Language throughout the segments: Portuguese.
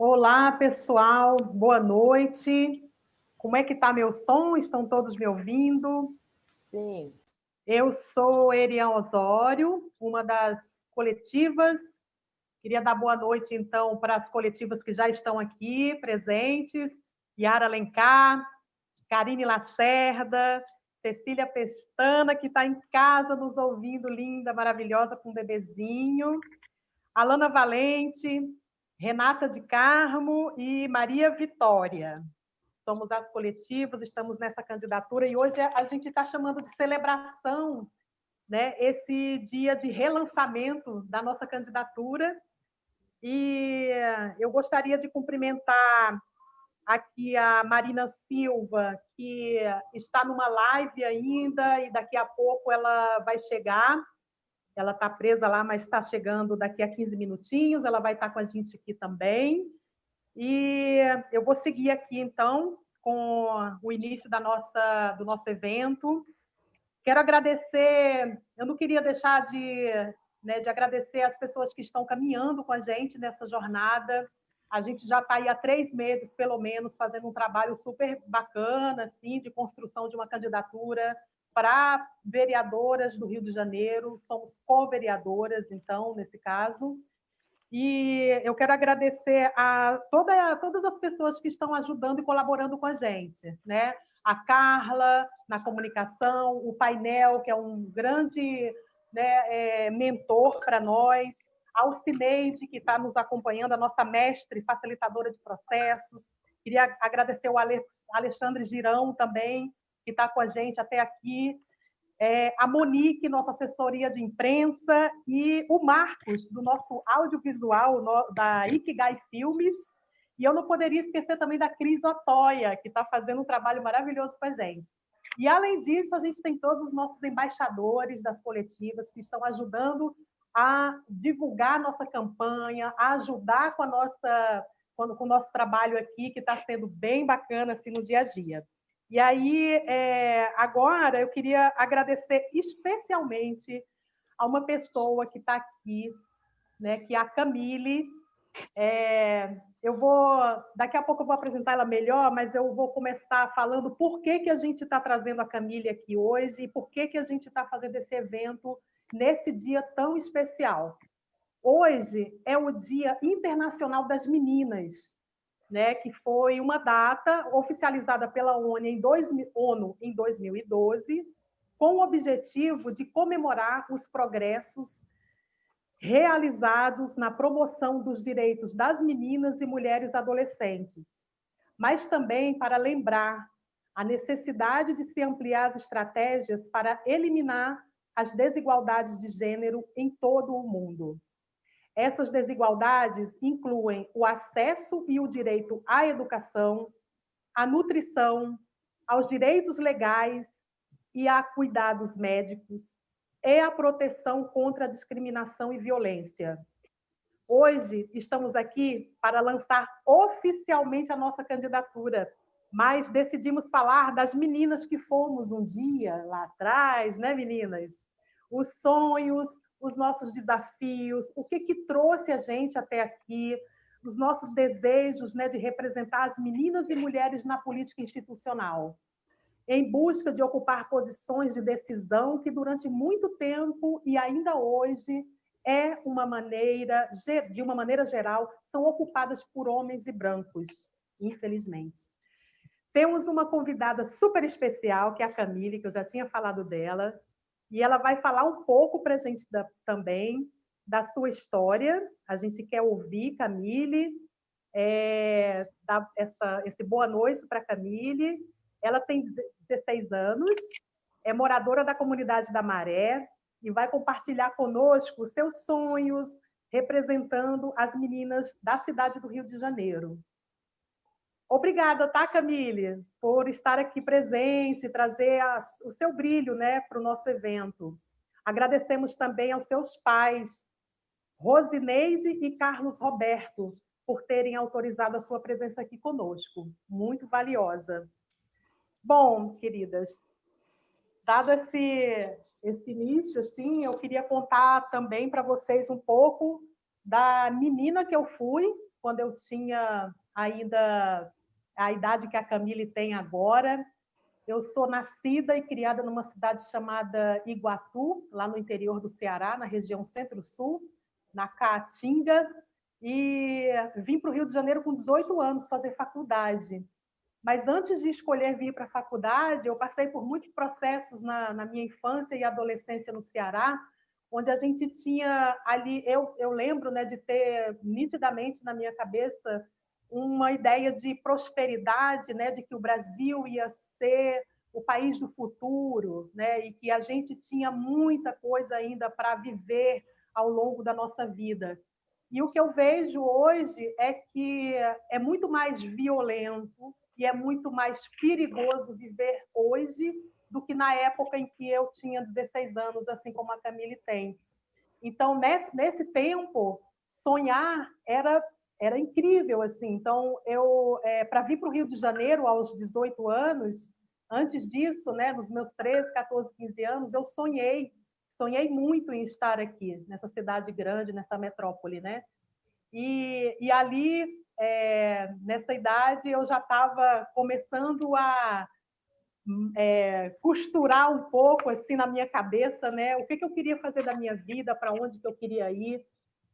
Olá, pessoal, boa noite. Como é que está meu som? Estão todos me ouvindo? Sim. Eu sou Erian Osório, uma das coletivas. Queria dar boa noite, então, para as coletivas que já estão aqui presentes. Yara Alencar, Karine Lacerda, Cecília Pestana, que está em casa nos ouvindo, linda, maravilhosa, com um bebezinho. Alana Valente, Renata de Carmo e Maria Vitória. Somos as coletivas, estamos nessa candidatura e hoje a gente está chamando de celebração, né, esse dia de relançamento da nossa candidatura. E eu gostaria de cumprimentar aqui a Marina Silva, que está numa live ainda e daqui a pouco ela vai chegar. Ela está presa lá, mas está chegando daqui a 15 minutinhos. Ela vai estar com a gente aqui também. E eu vou seguir aqui, então, com o início do nosso evento. Quero agradecer, eu não queria deixar de agradecer as pessoas que estão caminhando com a gente nessa jornada. A gente já está aí há 3 meses, pelo menos, fazendo um trabalho super bacana, assim, de construção de uma candidatura para vereadoras do Rio de Janeiro. Somos co-vereadoras, então, nesse caso. E eu quero agradecer a todas as pessoas que estão ajudando e colaborando com a gente, né? A Carla, na comunicação, o painel, que é um grande, né, mentor para nós, a Alcineide, que está nos acompanhando, a nossa mestre, facilitadora de processos. Queria agradecer o Alexandre Girão também, que está com a gente até aqui, a Monique, nossa assessoria de imprensa, e o Marcos, do nosso audiovisual, da Ikigai Filmes. E eu não poderia esquecer também da Cris Otoya, que está fazendo um trabalho maravilhoso com a gente. E, além disso, a gente tem todos os nossos embaixadores das coletivas que estão ajudando a divulgar a nossa campanha, a ajudar com o nosso trabalho aqui, que está sendo bem bacana assim, no dia a dia. E aí, agora, eu queria agradecer especialmente a uma pessoa que está aqui, né, que é a Camille. Daqui a pouco eu vou apresentar ela melhor, mas eu vou começar falando por que a gente está trazendo a Camille aqui hoje e por que a gente está fazendo esse evento nesse dia tão especial. Hoje é o Dia Internacional das Meninas, né, que foi uma data oficializada pela ONU em 2012, com o objetivo de comemorar os progressos realizados na promoção dos direitos das meninas e mulheres adolescentes, mas também para lembrar a necessidade de se ampliar as estratégias para eliminar as desigualdades de gênero em todo o mundo. Essas desigualdades incluem o acesso e o direito à educação, à nutrição, aos direitos legais e a cuidados médicos, e a proteção contra a discriminação e violência. Hoje estamos aqui para lançar oficialmente a nossa candidatura, mas decidimos falar das meninas que fomos um dia lá atrás, né, meninas? Os sonhos, os nossos desafios, o que trouxe a gente até aqui, os nossos desejos, né, de representar as meninas e mulheres na política institucional, em busca de ocupar posições de decisão que durante muito tempo e ainda hoje de uma maneira geral, são ocupadas por homens e brancos, infelizmente. Temos uma convidada super especial, que é a Camille, que eu já tinha falado dela, e ela vai falar um pouco para a gente também da sua história. A gente quer ouvir Camille, dar esse boa noite para a Camille. Ela tem 16 anos, é moradora da comunidade da Maré e vai compartilhar conosco os seus sonhos, representando as meninas da cidade do Rio de Janeiro. Obrigada, tá, Camille, por estar aqui presente, trazer o seu brilho, né, para o nosso evento. Agradecemos também aos seus pais, Rosineide e Carlos Roberto, por terem autorizado a sua presença aqui conosco. Muito valiosa. Bom, queridas, dado esse início, assim, eu queria contar também para vocês um pouco da menina que eu fui, quando eu tinha ainda a idade que a Camille tem agora. Eu sou nascida e criada numa cidade chamada Iguatu, lá no interior do Ceará, na região Centro-Sul, na Caatinga, e vim para o Rio de Janeiro com 18 anos fazer faculdade. Mas antes de escolher vir para a faculdade, eu passei por muitos processos na minha infância e adolescência no Ceará, onde a gente tinha ali, eu lembro, né, de ter nitidamente na minha cabeça uma ideia de prosperidade, né, de que o Brasil ia ser o país do futuro, né, e que a gente tinha muita coisa ainda para viver ao longo da nossa vida. E o que eu vejo hoje é que é muito mais violento e é muito mais perigoso viver hoje do que na época em que eu tinha 16 anos, assim como a Camille tem. Então, nesse tempo, sonhar era incrível, assim. Então, para vir para o Rio de Janeiro aos 18 anos, antes disso, né, nos meus 13, 14, 15 anos, eu sonhei muito em estar aqui, nessa cidade grande, nessa metrópole, né? E ali, nessa idade, eu já estava começando a costurar um pouco assim na minha cabeça, né? O que eu queria fazer da minha vida, para onde que eu queria ir.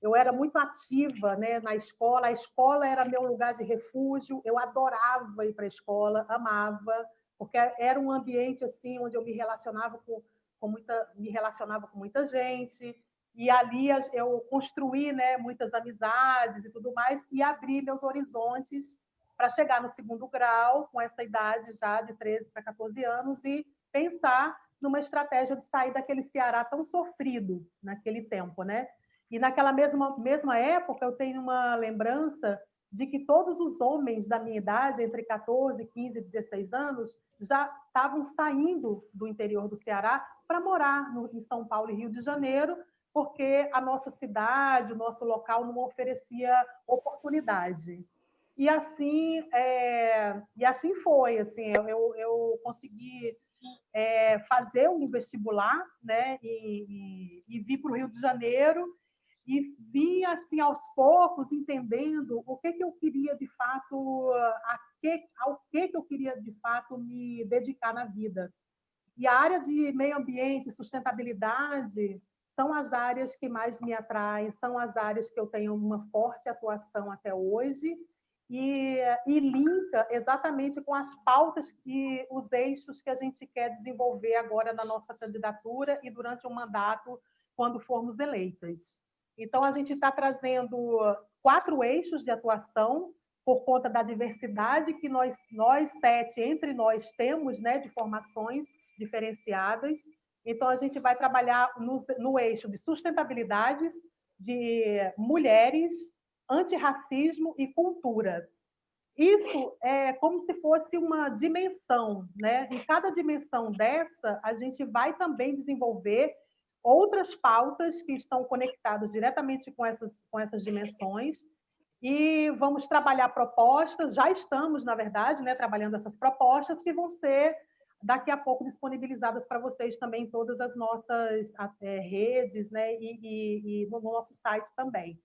Eu era muito ativa, né, na escola. A escola era meu lugar de refúgio. Eu adorava ir para a escola, amava, porque era um ambiente assim onde eu me relacionava com muita gente. E ali eu construí, né, muitas amizades e tudo mais, e abri meus horizontes para chegar no segundo grau, com essa idade já de 13 para 14 anos, e pensar numa estratégia de sair daquele Ceará tão sofrido naquele tempo, né? E naquela mesma época, eu tenho uma lembrança de que todos os homens da minha idade, entre 14, 15 e 16 anos, já estavam saindo do interior do Ceará para morar em São Paulo e Rio de Janeiro, porque a nossa cidade, o nosso local não oferecia oportunidade. E assim foi. Assim, eu consegui fazer um vestibular, né, e vir para o Rio de Janeiro, e vim assim aos poucos entendendo o que eu queria de fato, ao que eu queria de fato me dedicar na vida. E a área de meio ambiente, sustentabilidade, são as áreas que mais me atraem, são as áreas que eu tenho uma forte atuação até hoje, e linka exatamente com as pautas e os eixos que a gente quer desenvolver agora na nossa candidatura e durante o mandato, quando formos eleitas. Então, a gente está trazendo 4 eixos de atuação por conta da diversidade que nós 7 entre nós temos, né, de formações diferenciadas. Então, a gente vai trabalhar no eixo de sustentabilidades, de mulheres, antirracismo e cultura. Isso é como se fosse uma dimensão, né? Em cada dimensão dessa, a gente vai também desenvolver outras pautas que estão conectadas diretamente com essas dimensões, e vamos trabalhar propostas, já estamos, na verdade, né, trabalhando essas propostas, que vão ser, daqui a pouco, disponibilizadas para vocês também em todas as nossas redes, né, e no nosso site também.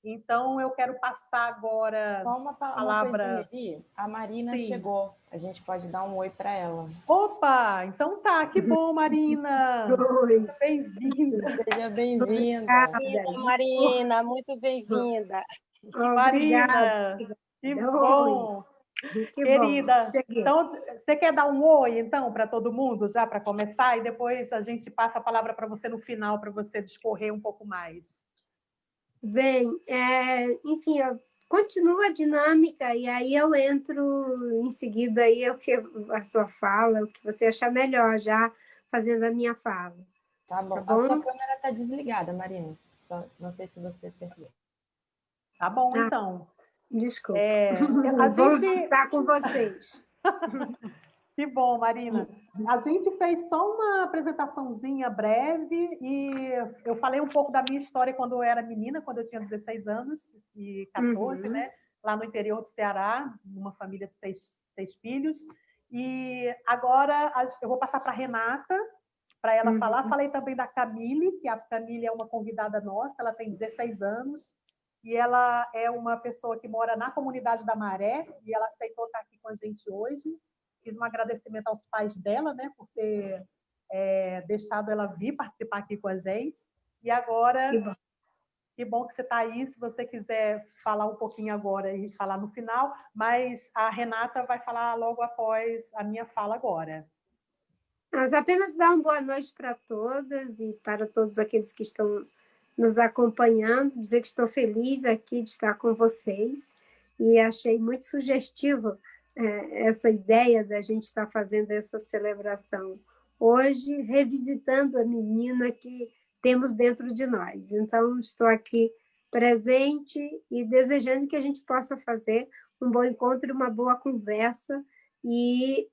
Então, eu quero passar agora Só uma coisinha ali. A Marina Sim. chegou. A gente pode dar um oi para ela. Opa! Então tá, que bom, Marina! Oi. Bem-vinda. Seja bem-vinda. Marina, muito bem-vinda. Marina, que bom! Que querida, bom. Então, você quer dar um oi, então, para todo mundo, já para começar? E depois a gente passa a palavra para você no final, para você discorrer um pouco mais. Bem, enfim, continua a dinâmica, e aí eu entro em seguida aí a sua fala, o que você achar melhor, já fazendo a minha fala. Tá bom. A sua câmera está desligada, Marina. Não sei se você percebeu. Tá bom, então. Desculpa. Vou estar com vocês. Que bom, Marina. A gente fez só uma apresentaçãozinha breve, e eu falei um pouco da minha história quando eu era menina, quando eu tinha 16 anos e 14, né? Lá no interior do Ceará, numa família de seis filhos. E agora eu vou passar para a Renata, para ela falar. Falei também da Camille, que a Camille é uma convidada nossa, ela tem 16 anos, e ela é uma pessoa que mora na comunidade da Maré, e ela aceitou estar aqui com a gente hoje. Fiz um agradecimento aos pais dela, né, por ter deixado ela vir participar aqui com a gente. E agora, que bom que você está aí, se você quiser falar um pouquinho agora e falar no final, mas a Renata vai falar logo após a minha fala agora. Mas apenas dar uma boa noite para todas e para todos aqueles que estão nos acompanhando, dizer que estou feliz aqui de estar com vocês e achei muito sugestivo essa ideia da gente estar fazendo essa celebração hoje, revisitando a menina que temos dentro de nós. Então, estou aqui presente e desejando que a gente possa fazer um bom encontro e uma boa conversa e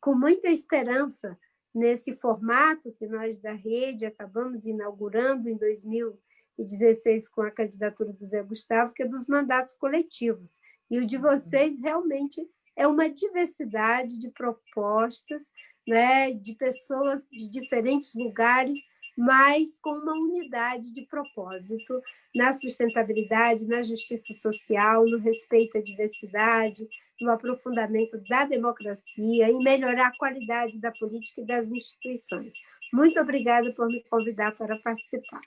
com muita esperança nesse formato que nós da rede acabamos inaugurando em 2016 com a candidatura do Zé Gustavo, que é dos mandatos coletivos. E o de vocês realmente é uma diversidade de propostas, né, de pessoas de diferentes lugares, mas com uma unidade de propósito na sustentabilidade, na justiça social, no respeito à diversidade, no aprofundamento da democracia e melhorar a qualidade da política e das instituições. Muito obrigada por me convidar para participar.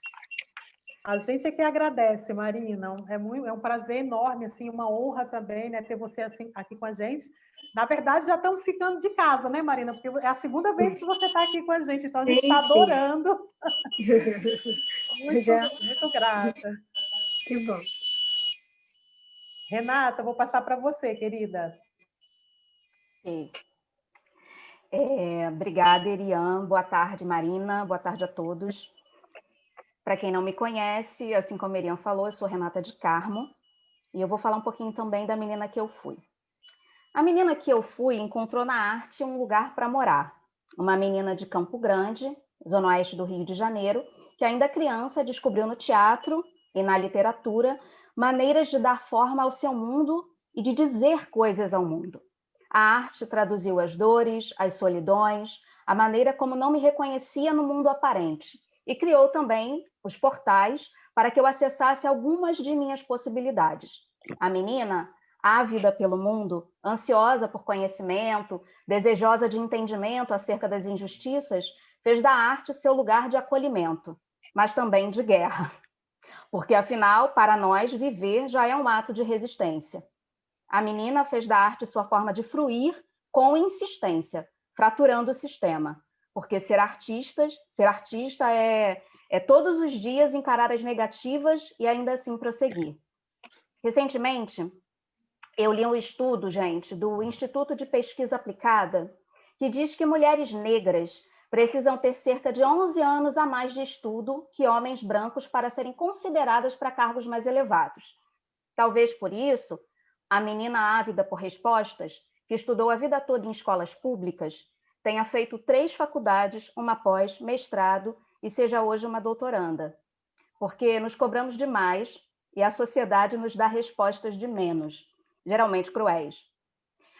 A gente é que agradece, Marina. É um prazer enorme, assim, uma honra também, né, ter você assim, aqui com a gente. Na verdade, já estamos ficando de casa, né, Marina? Porque é a segunda vez que você está aqui com a gente, então a gente está adorando. Muito grata. Que bom. Renata, vou passar para você, querida. Okay. Obrigada, Erian. Boa tarde, Marina. Boa tarde a todos. Para quem não me conhece, assim como a Erian falou, eu sou Renata de Carmo e eu vou falar um pouquinho também da menina que eu fui. A menina que eu fui encontrou na arte um lugar para morar. Uma menina de Campo Grande, zona oeste do Rio de Janeiro, que ainda criança descobriu no teatro e na literatura maneiras de dar forma ao seu mundo e de dizer coisas ao mundo. A arte traduziu as dores, as solidões, a maneira como não me reconhecia no mundo aparente e criou também os portais para que eu acessasse algumas de minhas possibilidades. A menina, ávida pelo mundo, ansiosa por conhecimento, desejosa de entendimento acerca das injustiças, fez da arte seu lugar de acolhimento, mas também de guerra. Porque, afinal, para nós, viver já é um ato de resistência. A menina fez da arte sua forma de fruir com insistência, fraturando o sistema. Porque ser artista é todos os dias encarar as negativas e ainda assim prosseguir. Recentemente, eu li um estudo, gente, do Instituto de Pesquisa Aplicada, que diz que mulheres negras precisam ter cerca de 11 anos a mais de estudo que homens brancos para serem consideradas para cargos mais elevados. Talvez por isso, a menina ávida por respostas, que estudou a vida toda em escolas públicas, tenha feito 3 faculdades, uma pós, mestrado e seja hoje uma doutoranda. Porque nos cobramos demais e a sociedade nos dá respostas de menos, geralmente cruéis.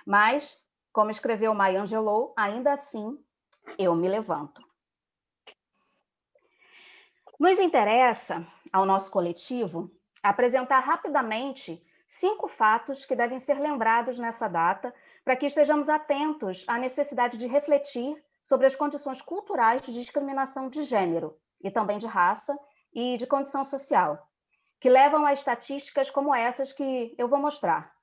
Mas, como escreveu Maya Angelou, ainda assim, eu me levanto. Nos interessa, ao nosso coletivo, apresentar rapidamente 5 fatos que devem ser lembrados nessa data para que estejamos atentos à necessidade de refletir sobre as condições culturais de discriminação de gênero e também de raça e de condição social, que levam a estatísticas como essas que eu vou mostrar,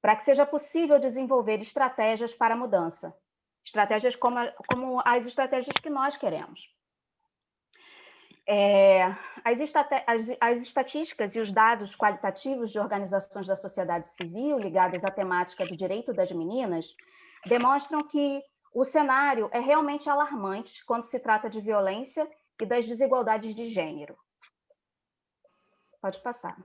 para que seja possível desenvolver estratégias para a mudança, estratégias como as estratégias que nós queremos. As estatísticas e os dados qualitativos de organizações da sociedade civil ligadas à temática do direito das meninas demonstram que o cenário é realmente alarmante quando se trata de violência e das desigualdades de gênero. Pode passar.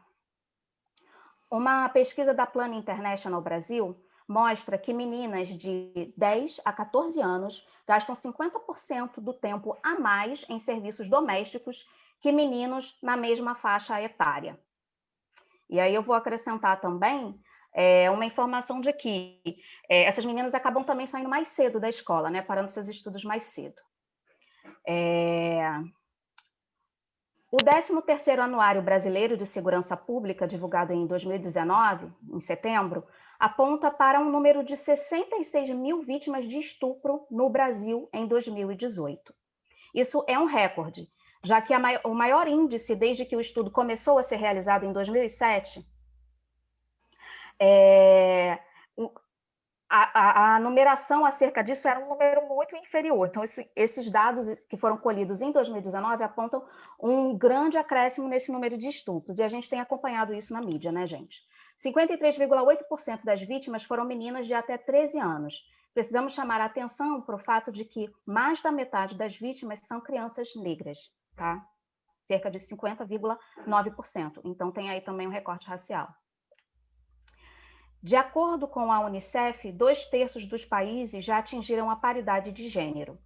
Uma pesquisa da Plan International Brasil mostra que meninas de 10 a 14 anos gastam 50% do tempo a mais em serviços domésticos que meninos na mesma faixa etária. E aí eu vou acrescentar também uma informação de que essas meninas acabam também saindo mais cedo da escola, né, parando seus estudos mais cedo. O 13º Anuário Brasileiro de Segurança Pública, divulgado em 2019, em setembro, aponta para um número de 66 mil vítimas de estupro no Brasil em 2018. Isso é um recorde, já que o maior índice desde que o estudo começou a ser realizado em 2007, a numeração acerca disso era um número muito inferior. Então, esses dados que foram colhidos em 2019 apontam um grande acréscimo nesse número de estupros, e a gente tem acompanhado isso na mídia, né, gente? 53,8% das vítimas foram meninas de até 13 anos. Precisamos chamar a atenção para o fato de que mais da metade das vítimas são crianças negras, tá? Cerca de 50,9%. Então, tem aí também um recorte racial. De acordo com a Unicef, 2/3 dos países já atingiram a paridade de gênero.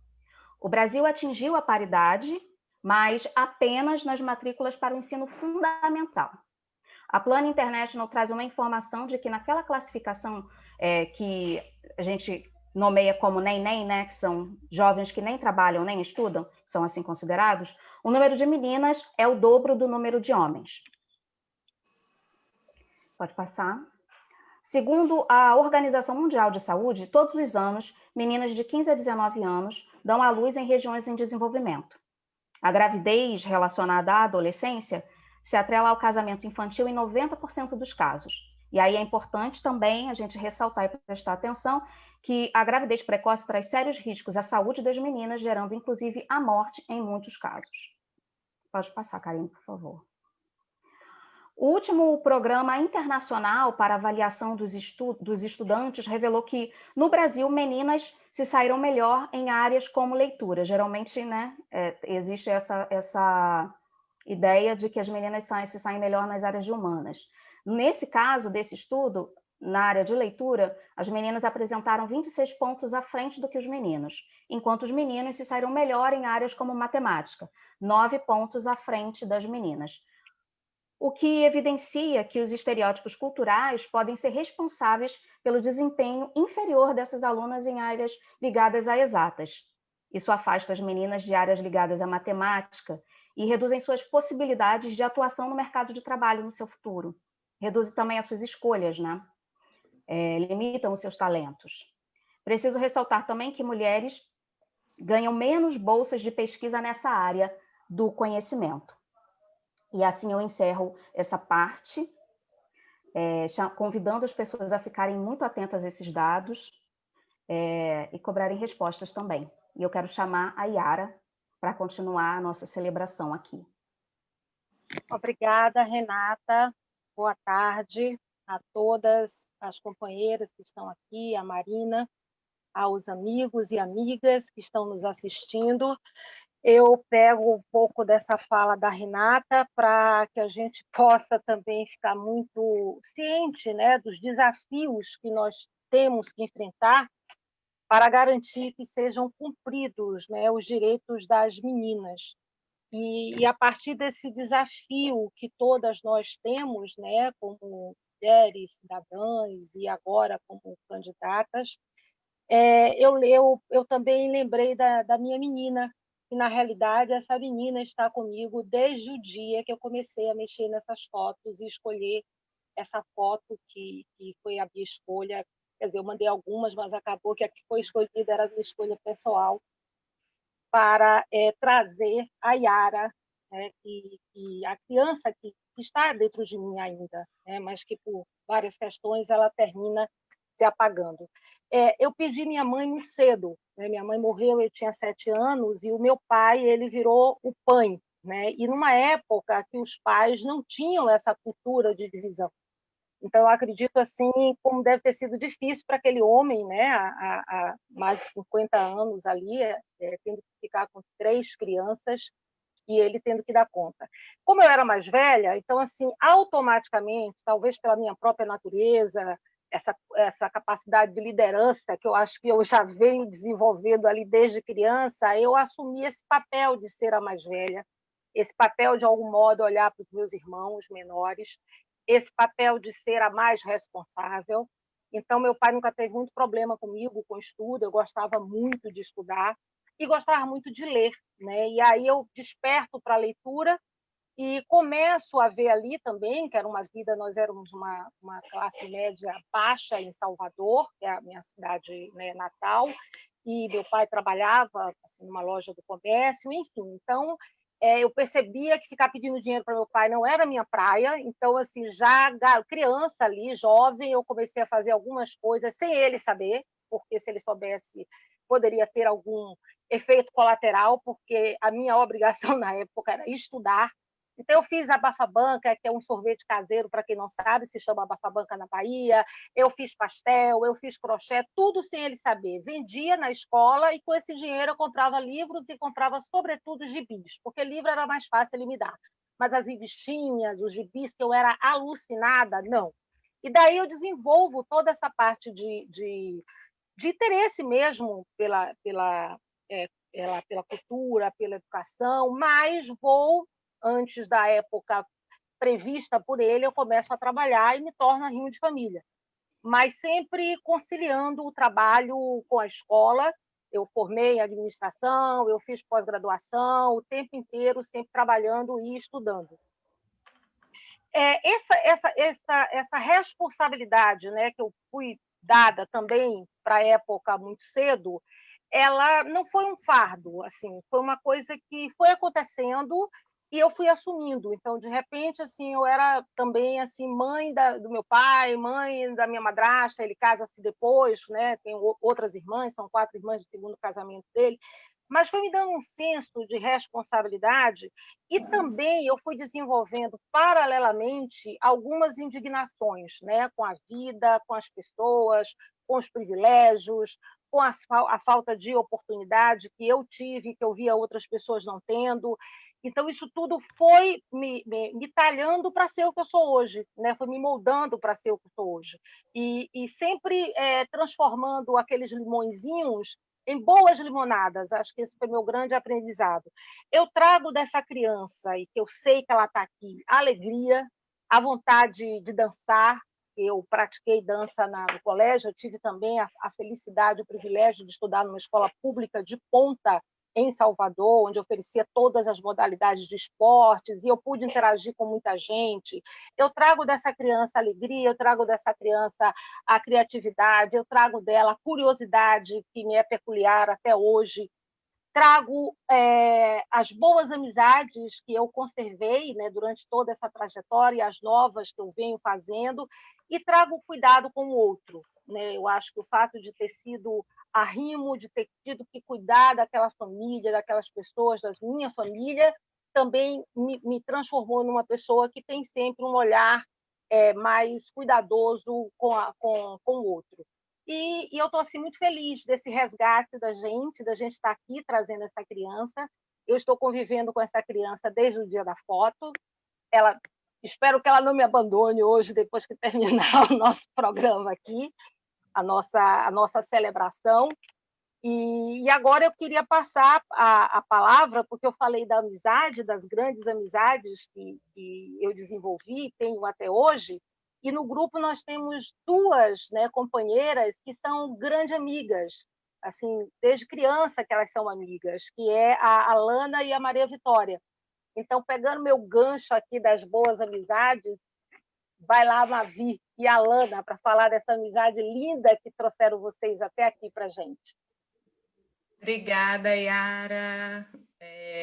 O Brasil atingiu a paridade, mas apenas nas matrículas para o ensino fundamental. A Plan International traz uma informação de que naquela classificação que a gente nomeia como NEM, né, que são jovens que nem trabalham nem estudam, são assim considerados, o número de meninas é o dobro do número de homens. Pode passar. Segundo a Organização Mundial de Saúde, todos os anos, meninas de 15 a 19 anos dão à luz em regiões em desenvolvimento. A gravidez relacionada à adolescência se atrela ao casamento infantil em 90% dos casos. E aí é importante também a gente ressaltar e prestar atenção que a gravidez precoce traz sérios riscos à saúde das meninas, gerando inclusive a morte em muitos casos. Pode passar, Karine, por favor. O último programa internacional para avaliação dos estudantes revelou que, no Brasil, meninas se saíram melhor em áreas como leitura. Geralmente, né, existe essa ideia de que as meninas se saem melhor nas áreas de humanas. Nesse caso, desse estudo, na área de leitura, as meninas apresentaram 26 pontos à frente do que os meninos, enquanto os meninos se saíram melhor em áreas como matemática, 9 pontos à frente das meninas. O que evidencia que os estereótipos culturais podem ser responsáveis pelo desempenho inferior dessas alunas em áreas ligadas a exatas. Isso afasta as meninas de áreas ligadas à matemática e reduzem suas possibilidades de atuação no mercado de trabalho no seu futuro. Reduz também as suas escolhas, né? Limitam os seus talentos. Preciso ressaltar também que mulheres ganham menos bolsas de pesquisa nessa área do conhecimento. E assim eu encerro essa parte, convidando as pessoas a ficarem muito atentas a esses dados e cobrarem respostas também. E eu quero chamar a Yara para continuar a nossa celebração aqui. Obrigada, Renata. Boa tarde a todas as companheiras que estão aqui, a Marina, aos amigos e amigas que estão nos assistindo. Eu pego um pouco dessa fala da Renata para que a gente possa também ficar muito ciente, né, dos desafios que nós temos que enfrentar para garantir que sejam cumpridos, né, os direitos das meninas. E a partir desse desafio que todas nós temos, né, como mulheres cidadãs e agora como candidatas, eu também lembrei da minha menina, que, na realidade, essa menina está comigo desde o dia que eu comecei a mexer nessas fotos e escolher essa foto que foi a minha escolha. Quer dizer, eu mandei algumas, mas acabou que a que foi escolhida era a minha escolha pessoal para trazer a Yara, né, que a criança que está dentro de mim ainda, né, mas que, por várias questões, ela termina se apagando. Eu perdi minha mãe muito cedo, né? Minha mãe morreu, eu tinha 7 anos, e o meu pai ele virou o pai, né? E numa época que os pais não tinham essa cultura de divisão. Então, eu acredito assim como deve ter sido difícil para aquele homem, né? Há mais de 50 anos ali, tendo que ficar com 3 crianças e ele tendo que dar conta. Como eu era mais velha, então, assim, automaticamente, talvez pela minha própria natureza, essa capacidade de liderança que eu acho que eu já venho desenvolvendo ali desde criança, eu assumi esse papel de ser a mais velha, esse papel, de algum modo, olhar para os meus irmãos menores, esse papel de ser a mais responsável. Então, meu pai nunca teve muito problema comigo, com estudo, eu gostava muito de estudar e gostava muito de ler, né? E aí eu desperto para a leitura e começo a ver ali também, que era uma vida, nós éramos uma classe média baixa em Salvador, que é a minha cidade, né, natal, e meu pai trabalhava assim, numa loja do comércio, enfim. Então, eu percebia que ficar pedindo dinheiro para meu pai não era minha praia, então, assim, já criança ali, jovem, eu comecei a fazer algumas coisas sem ele saber, porque se ele soubesse, poderia ter algum efeito colateral, porque a minha obrigação na época era estudar. Então, eu fiz a Bafabanca, que é um sorvete caseiro, para quem não sabe, se chama Bafabanca na Bahia. Eu fiz pastel, eu fiz crochê, tudo sem ele saber. Vendia na escola e, com esse dinheiro, eu comprava livros e comprava, sobretudo, gibis, porque livro era mais fácil ele me dar. Mas as revistinhas, os gibis, que eu era alucinada, não. E daí eu desenvolvo toda essa parte de interesse mesmo pela cultura, pela educação, mas antes da época prevista por ele, eu começo a trabalhar e me torno arrimo de família. Mas sempre conciliando o trabalho com a escola. Eu formei em administração, eu fiz pós-graduação, o tempo inteiro sempre trabalhando e estudando. Essa responsabilidade, né, que eu fui dada também para a época muito cedo, ela não foi um fardo, assim, foi uma coisa que foi acontecendo e eu fui assumindo. Então, de repente, assim, eu era também assim mãe do meu pai, mãe da minha madrasta. Ele casa-se depois, né? Tem outras irmãs, são 4 irmãs do segundo casamento dele. Mas foi me dando um senso de responsabilidade e também eu fui desenvolvendo paralelamente algumas indignações, né, com a vida, com as pessoas, com os privilégios, com a falta de oportunidade que eu tive, que eu via outras pessoas não tendo. Então, isso tudo foi me talhando para ser o que eu sou hoje, né? Foi me moldando para ser o que eu sou hoje. E sempre transformando aqueles limõezinhos em boas limonadas. Acho que esse foi meu grande aprendizado. Eu trago dessa criança, e que eu sei que ela está aqui, a alegria, a vontade de dançar. Eu pratiquei dança no colégio, eu tive também a felicidade, o privilégio de estudar numa escola pública de ponta em Salvador, onde oferecia todas as modalidades de esportes, e eu pude interagir com muita gente. Eu trago dessa criança a alegria, eu trago dessa criança a criatividade, eu trago dela a curiosidade, que me é peculiar até hoje. Trago as boas amizades que eu conservei, né, durante toda essa trajetória, e as novas que eu venho fazendo, e trago cuidado com o outro. Né? Eu acho que o fato de ter sido arrimo, de ter tido que cuidar daquela família, daquelas pessoas, da minha família, também me transformou numa pessoa que tem sempre um olhar mais cuidadoso com o outro. E eu estou assim, muito feliz desse resgate da gente estar aqui trazendo essa criança. Eu estou convivendo com essa criança desde o dia da foto. Espero que ela não me abandone hoje, depois que terminar o nosso programa aqui, a nossa celebração. E agora eu queria passar a palavra, porque eu falei da amizade, das grandes amizades que eu desenvolvi, tenho até hoje, e no grupo nós temos 2, né, companheiras que são grandes amigas, assim, desde criança que elas são amigas, que é a Alana e a Maria Vitória. Então, pegando meu gancho aqui das boas amizades, vai lá a Mavi e a Alana para falar dessa amizade linda que trouxeram vocês até aqui para a gente. Obrigada, Yara.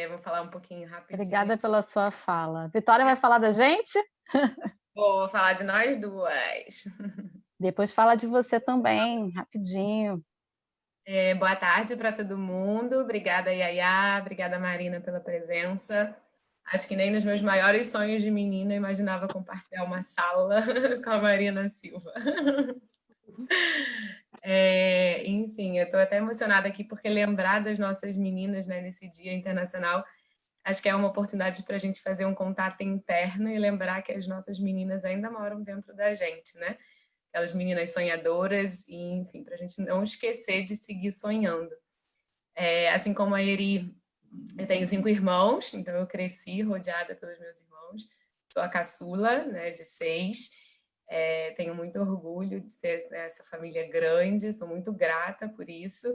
Vou falar um pouquinho rapidinho. Obrigada pela sua fala. Vitória vai falar da gente? Vou falar de nós duas. Depois fala de você também, rapidinho. Boa tarde para todo mundo. Obrigada, Yaya. Obrigada, Marina, pela presença. Acho que nem nos meus maiores sonhos de menina eu imaginava compartilhar uma sala com a Marina Silva. Enfim, eu estou até emocionada aqui porque lembrar das nossas meninas, né, nesse Dia Internacional, acho que é uma oportunidade para a gente fazer um contato interno e lembrar que as nossas meninas ainda moram dentro da gente, né? Aquelas meninas sonhadoras e, enfim, para a gente não esquecer de seguir sonhando. Assim como a Eri, eu tenho 5 irmãos, então eu cresci rodeada pelos meus irmãos. Sou a caçula, né, de 6. Tenho muito orgulho de ter essa família grande, sou muito grata por isso.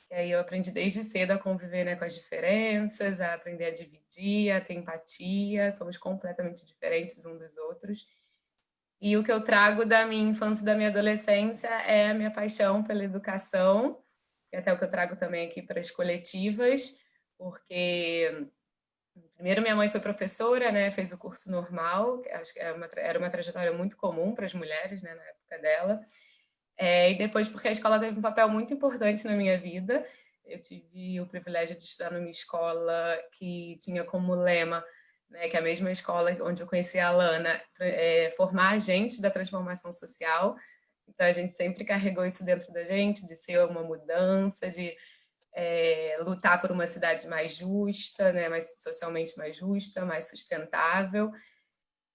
que aí eu aprendi desde cedo a conviver, né, com as diferenças, a aprender a dividir, a ter empatia, somos completamente diferentes uns dos outros. E o que eu trago da minha infância e da minha adolescência é a minha paixão pela educação, que é até o que eu trago também aqui para as coletivas, porque primeiro minha mãe foi professora, né, fez o curso normal, que acho que era uma trajetória muito comum para as mulheres, né, na época dela. E depois porque a escola teve um papel muito importante na minha vida. Eu tive o privilégio de estudar numa escola que tinha como lema, né, que é a mesma escola onde eu conheci a Alana, formar agentes da transformação social. Então a gente sempre carregou isso dentro da gente, de ser uma mudança, de lutar por uma cidade mais justa, né, socialmente mais justa, mais sustentável.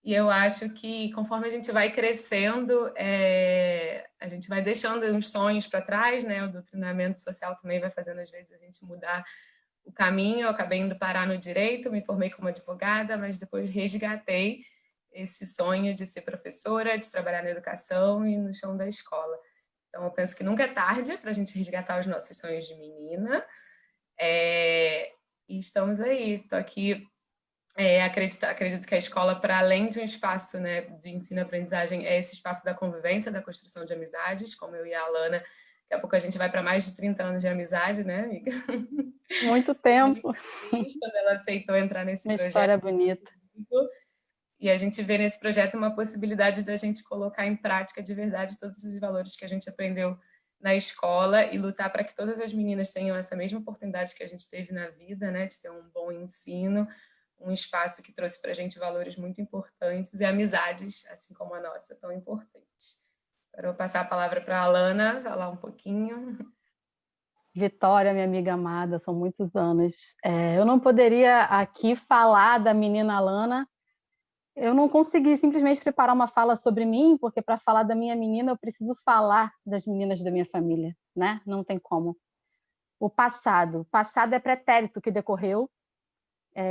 E eu acho que conforme a gente vai crescendo, a gente vai deixando uns sonhos para trás, né? O doutrinamento social também vai fazendo, às vezes, a gente mudar o caminho. Eu acabei indo parar no direito, me formei como advogada, mas depois resgatei esse sonho de ser professora, de trabalhar na educação e no chão da escola. Então, eu penso que nunca é tarde para a gente resgatar os nossos sonhos de menina. E estamos aí, estou aqui. Acredito que a escola, para além de um espaço, né, de ensino e aprendizagem, é esse espaço da convivência, da construção de amizades, como eu e a Alana. Daqui a pouco a gente vai para mais de 30 anos de amizade, né, amiga? Muito tempo. Quando ela aceitou entrar nesse Uma projeto. história bonita. E a gente vê nesse projeto uma possibilidade da gente colocar em prática de verdade todos os valores que a gente aprendeu na escola e lutar para que todas as meninas tenham essa mesma oportunidade que a gente teve na vida, né, de ter um bom ensino, um espaço que trouxe para a gente valores muito importantes e amizades, assim como a nossa, tão importantes. Agora eu vou passar a palavra para a Alana, falar um pouquinho. Vitória, minha amiga amada, são muitos anos. Eu não poderia aqui falar da menina Alana. Eu não consegui simplesmente preparar uma fala sobre mim, porque para falar da minha menina eu preciso falar das meninas da minha família, né? Não tem como. O passado é pretérito que decorreu,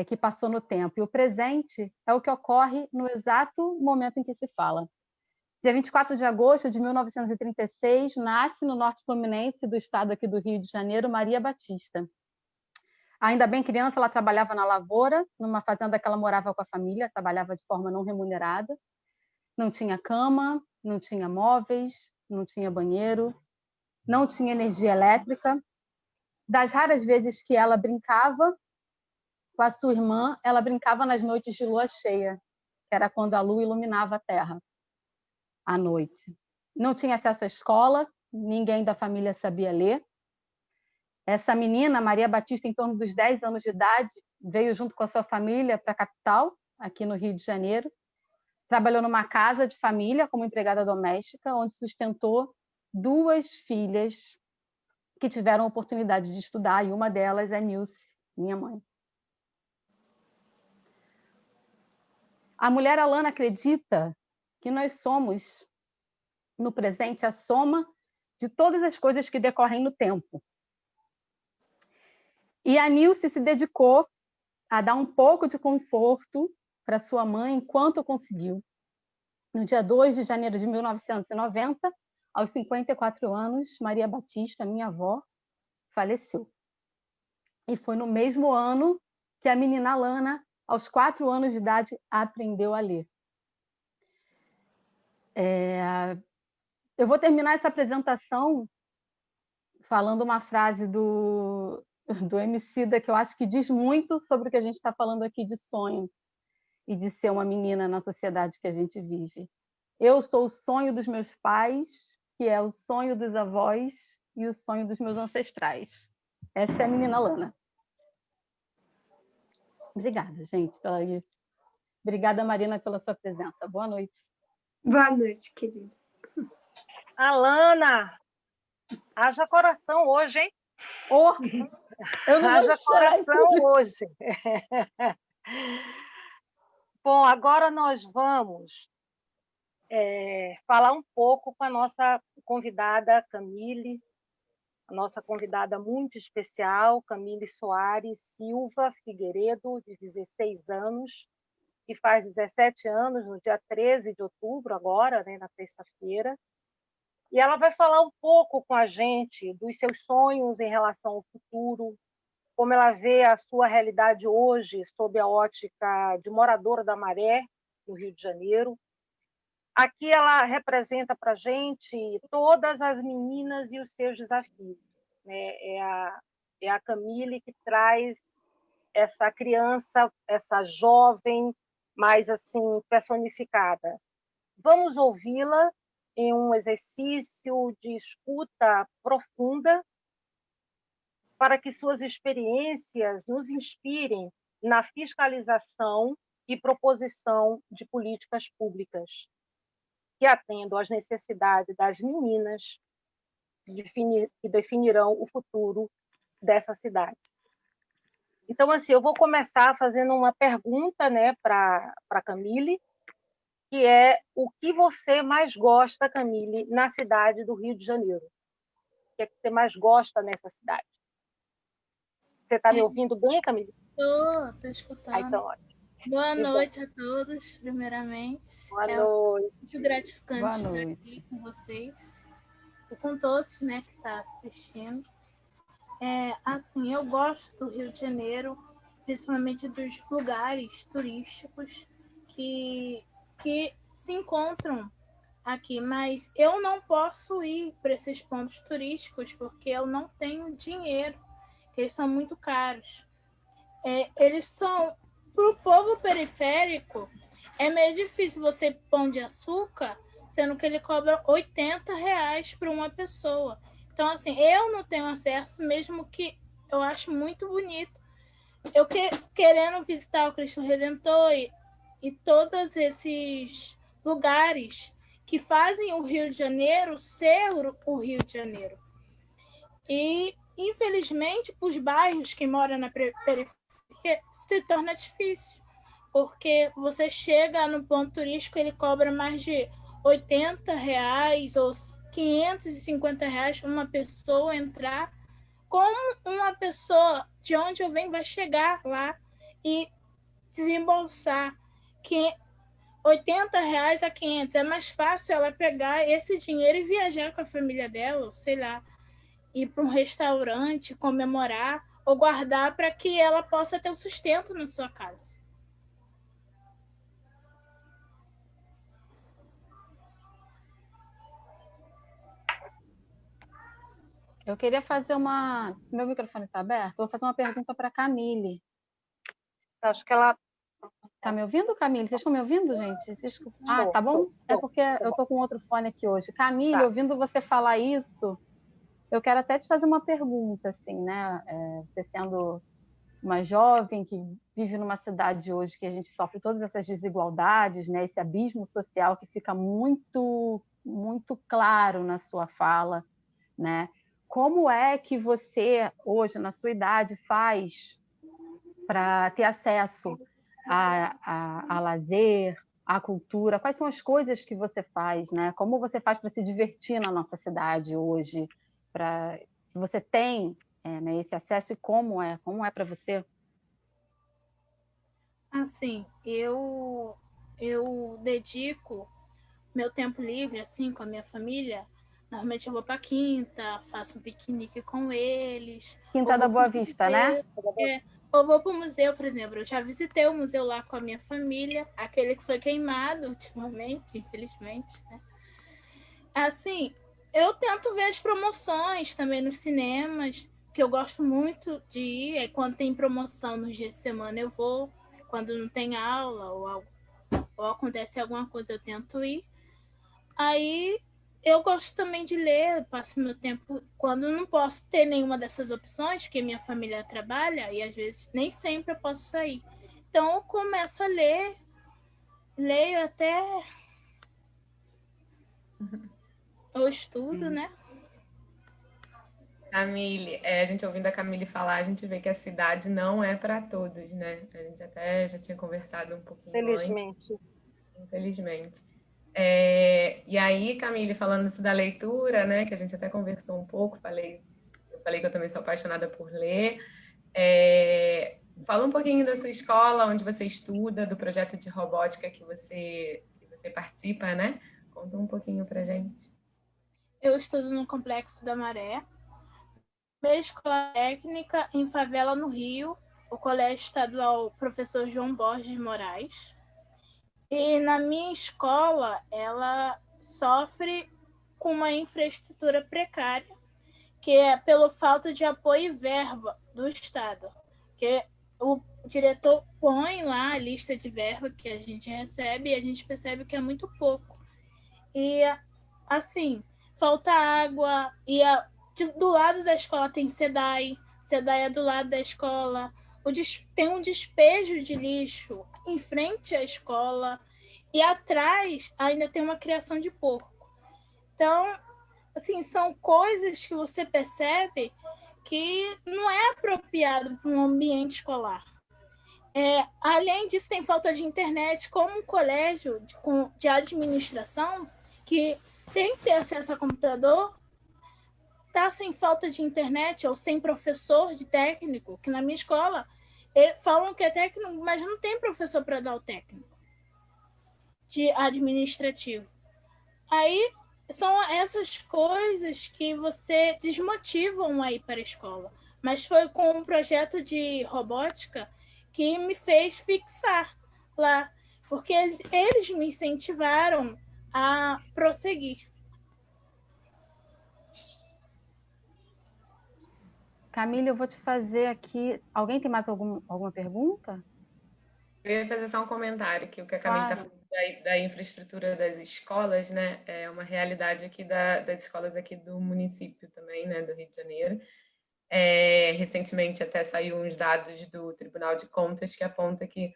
que passou no tempo. E o presente é o que ocorre no exato momento em que se fala. Dia 24 de agosto de 1936, nasce no Norte Fluminense do estado aqui do Rio de Janeiro, Maria Batista. Ainda bem criança, ela trabalhava na lavoura, numa fazenda que ela morava com a família, trabalhava de forma não remunerada. Não tinha cama, não tinha móveis, não tinha banheiro, não tinha energia elétrica. Das raras vezes que ela brincava com a sua irmã, ela brincava nas noites de lua cheia, que era quando a lua iluminava a terra à noite. Não tinha acesso à escola, ninguém da família sabia ler. Essa menina, Maria Batista, em torno dos 10 anos de idade, veio junto com a sua família para a capital, aqui no Rio de Janeiro. Trabalhou numa casa de família como empregada doméstica, onde sustentou 2 filhas que tiveram a oportunidade de estudar, e uma delas é Nilce, minha mãe. A mulher Alana acredita que nós somos, no presente, a soma de todas as coisas que decorrem no tempo. E a Nilce se dedicou a dar um pouco de conforto para sua mãe enquanto conseguiu. No dia 2 de janeiro de 1990, aos 54 anos, Maria Batista, minha avó, faleceu. E foi no mesmo ano que a menina Alana, aos 4 anos de idade, aprendeu a ler. Eu vou terminar essa apresentação falando uma frase do Emicida, que eu acho que diz muito sobre o que a gente está falando aqui de sonho e de ser uma menina na sociedade que a gente vive. Eu sou o sonho dos meus pais, que é o sonho dos avós e o sonho dos meus ancestrais. Essa é a menina Alana. Obrigada, gente, pela isso. Obrigada, Marina, pela sua presença. Boa noite. Boa noite, querida. Alana, haja coração hoje, hein? Oh, eu não haja coração hoje. Bom, agora nós vamos falar um pouco com a nossa convidada Camille, a nossa convidada muito especial, Camille Soares Silva Figueiredo, de 16 anos, que faz 17 anos no dia 13 de outubro, agora, né, na terça-feira. E ela vai falar um pouco com a gente dos seus sonhos em relação ao futuro, como ela vê a sua realidade hoje sob a ótica de moradora da Maré, no Rio de Janeiro. Aqui ela representa para a gente todas as meninas e os seus desafios, né? É a Camille que traz essa criança, essa jovem, mais assim personificada. Vamos ouvi-la em um exercício de escuta profunda para que suas experiências nos inspirem na fiscalização e proposição de políticas públicas que atendam às necessidades das meninas que definirão o futuro dessa cidade. Então, assim, eu vou começar fazendo uma pergunta, né, para Camille, que é: o que você mais gosta, Camille, na cidade do Rio de Janeiro? O que é que você mais gosta nessa cidade? Você está me ouvindo bem, Camille? Estou escutando. Então, ótimo. Boa noite a todos, primeiramente. Boa noite. Muito gratificante estar aqui com vocês e com todos, né, que estão assistindo. Assim, eu gosto do Rio de Janeiro, principalmente dos lugares turísticos que se encontram aqui, mas eu não posso ir para esses pontos turísticos porque eu não tenho dinheiro, eles são muito caros. Eles são, para o povo periférico, é meio difícil você ir Pão de Açúcar, sendo que ele cobra R$80 para uma pessoa. Então, assim, eu não tenho acesso, mesmo que eu acho muito bonito. Eu querendo visitar o Cristo Redentor e todos esses lugares que fazem o Rio de Janeiro ser o Rio de Janeiro. E, infelizmente, para os bairros que moram na periferia, se torna difícil, porque você chega no ponto turístico, ele cobra mais de R$80 ou R$550 para uma pessoa entrar. Como uma pessoa de onde eu venho vai chegar lá e desembolsar R$80 a R$500? É mais fácil ela pegar esse dinheiro e viajar com a família dela, ou sei lá, ir para um restaurante, comemorar ou guardar para que ela possa ter o sustento na sua casa. Eu queria fazer uma... Meu microfone está aberto? Vou fazer uma pergunta para a Camille. Acho que ela... Tá me ouvindo, Camille? Vocês estão me ouvindo, gente? Desculpa. Ah, tá bom? É porque eu estou com outro fone aqui hoje. Camille, Tá. ouvindo você falar isso, eu quero até te fazer uma pergunta, assim, né? Você sendo uma jovem que vive numa cidade hoje que a gente sofre todas essas desigualdades, né? Esse abismo social que fica muito, muito claro na sua fala, né? Como é que você, hoje, na sua idade, faz para ter acesso a lazer, à cultura? Quais são as coisas que você faz, né? Como você faz para se divertir na nossa cidade hoje? Você tem né, esse acesso e como é para você? Assim, eu dedico meu tempo livre assim com a minha família. Normalmente eu vou para Quinta, faço um piquenique com eles. Quinta da Boa Vista, né? Ou vou para o museu, por exemplo. Eu já visitei o museu lá com a minha família, aquele que foi queimado ultimamente, infelizmente, né? Assim, eu tento ver as promoções também nos cinemas, que eu gosto muito de ir. Quando tem promoção nos dias de semana eu vou. Quando não tem aula ou acontece alguma coisa eu tento ir. Aí eu gosto também de ler, passo meu tempo quando não posso ter nenhuma dessas opções, porque minha família trabalha e às vezes nem sempre eu posso sair. Então eu começo a ler, leio até eu estudo, né? Camille, a gente ouvindo a Camille falar, a gente vê que a cidade não é para todos, né? A gente até já tinha conversado um pouquinho Felizmente. antes. Infelizmente. E aí, Camille, falando da leitura, né, que a gente até conversou um pouco, eu falei que eu também sou apaixonada por ler. Fala um pouquinho da sua escola, onde você estuda, do projeto de robótica que você participa, né? Conta um pouquinho pra gente. eu estudo no Complexo da Maré. Primeira escola técnica em favela no Rio, o Colégio Estadual Professor João Borges de Moraes. E na minha escola, ela sofre com uma infraestrutura precária, que é pela falta de apoio e verba do Estado. Que o diretor põe lá a lista de verba que a gente recebe e a gente percebe que é muito pouco. E, assim, falta água, e do lado da escola tem SEDAI é do lado da escola, tem um despejo de lixo em frente à escola, e atrás ainda tem uma criação de porco. Então, assim, são coisas que você percebe que não é apropriado para um ambiente escolar. Além disso, tem falta de internet, como um colégio de administração, que tem que ter acesso a computador, está sem falta de internet ou sem professor de técnico, que na minha escola falam que é técnico, mas não tem professor para dar o técnico de administrativo. Aí são essas coisas que você desmotivam a ir para a escola. Mas foi com um projeto de robótica que me fez fixar lá, porque eles me incentivaram a prosseguir. Camila, eu vou te fazer aqui... Alguém tem mais alguma pergunta? Eu ia fazer só um comentário, que o que a Camila está falando da infraestrutura das escolas, né, é uma realidade aqui das escolas aqui do município também, né, do Rio de Janeiro. Recentemente até saiu uns dados do Tribunal de Contas que aponta que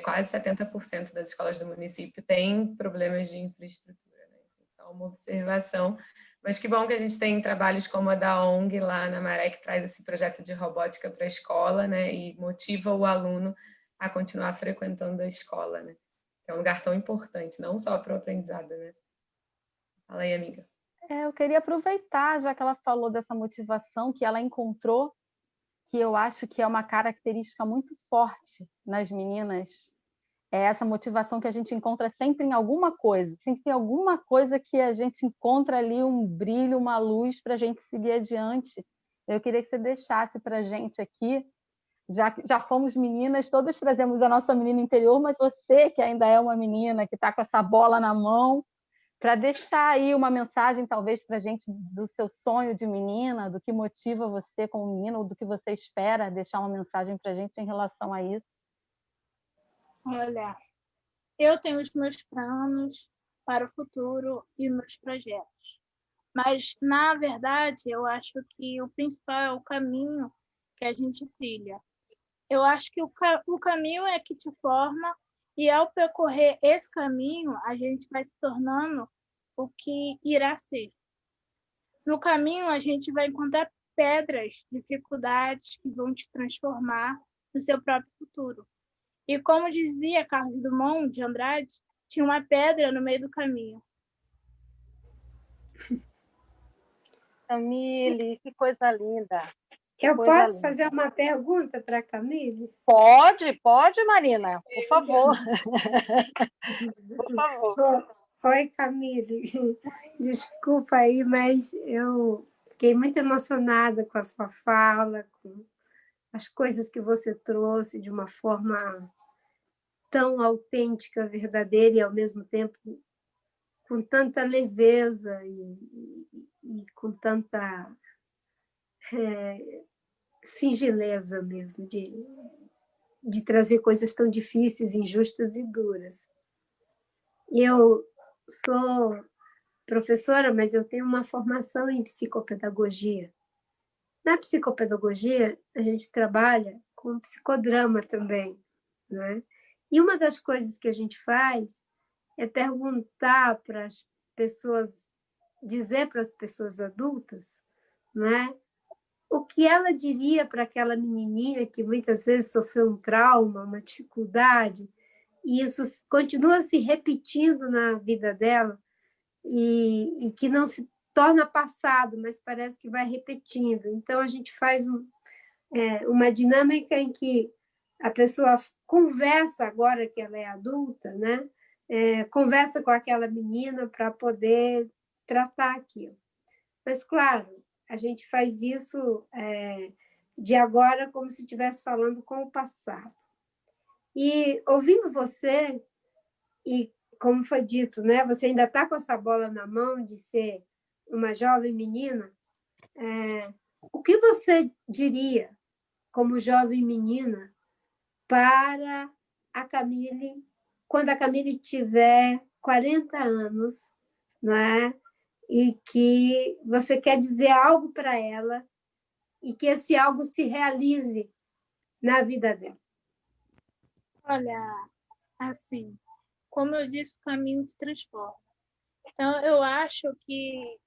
quase 70% das escolas do município têm problemas de infraestrutura, né? Então, uma observação. Mas que bom que a gente tem trabalhos como a da ONG lá na Maré, que traz esse projeto de robótica para a escola, né, e motiva o aluno a continuar frequentando a escola, né? Que é um lugar tão importante, não só para o aprendizado, né? Fala aí, amiga. Eu queria aproveitar, já que ela falou dessa motivação que ela encontrou, que eu acho que é uma característica muito forte nas meninas, é essa motivação que a gente encontra sempre em alguma coisa, sempre tem alguma coisa que a gente encontra ali um brilho, uma luz para a gente seguir adiante. Eu queria que você deixasse para a gente aqui, já fomos meninas, todas trazemos a nossa menina interior, mas você que ainda é uma menina, que está com essa bola na mão, para deixar aí uma mensagem, talvez, para a gente do seu sonho de menina, do que motiva você como menina, ou do que você espera, deixar uma mensagem para a gente em relação a isso. Olha, eu tenho os meus planos para o futuro e meus projetos. Mas, na verdade, eu acho que o principal é o caminho que a gente trilha. Eu acho que o caminho é que te forma, e ao percorrer esse caminho, a gente vai se tornando o que irá ser. No caminho, a gente vai encontrar pedras, dificuldades que vão te transformar no seu próprio futuro. E como dizia Carlos Drummond de Andrade, tinha uma pedra no meio do caminho. Camille, que coisa linda. Eu posso fazer uma pergunta para a Camille? Pode, Marina, por favor. Por favor. Oi, Camille. Desculpa aí, mas eu fiquei muito emocionada com a sua fala, com as coisas que você trouxe de uma forma tão autêntica, verdadeira e, ao mesmo tempo, com tanta leveza e com tanta singeleza mesmo, de trazer coisas tão difíceis, injustas e duras. Eu sou professora, mas eu tenho uma formação em psicopedagogia. Na psicopedagogia, a gente trabalha com psicodrama também, né? E uma das coisas que a gente faz é perguntar para as pessoas, dizer para as pessoas adultas, né, o que ela diria para aquela menininha que muitas vezes sofreu um trauma, uma dificuldade, e isso continua se repetindo na vida dela, e que não se torna passado, mas parece que vai repetindo. Então, a gente faz uma dinâmica em que a pessoa conversa, agora que ela é adulta, né? Conversa com aquela menina para poder tratar aquilo. Mas, claro, a gente faz isso de agora como se estivesse falando com o passado. E ouvindo você, e como foi dito, né, você ainda está com essa bola na mão de ser uma jovem menina, o que você diria como jovem menina para a Camille, quando a Camille tiver 40 anos, não é? E que você quer dizer algo para ela e que esse algo se realize na vida dela? Olha, assim, como eu disse, o caminho se transforma. Então, eu acho que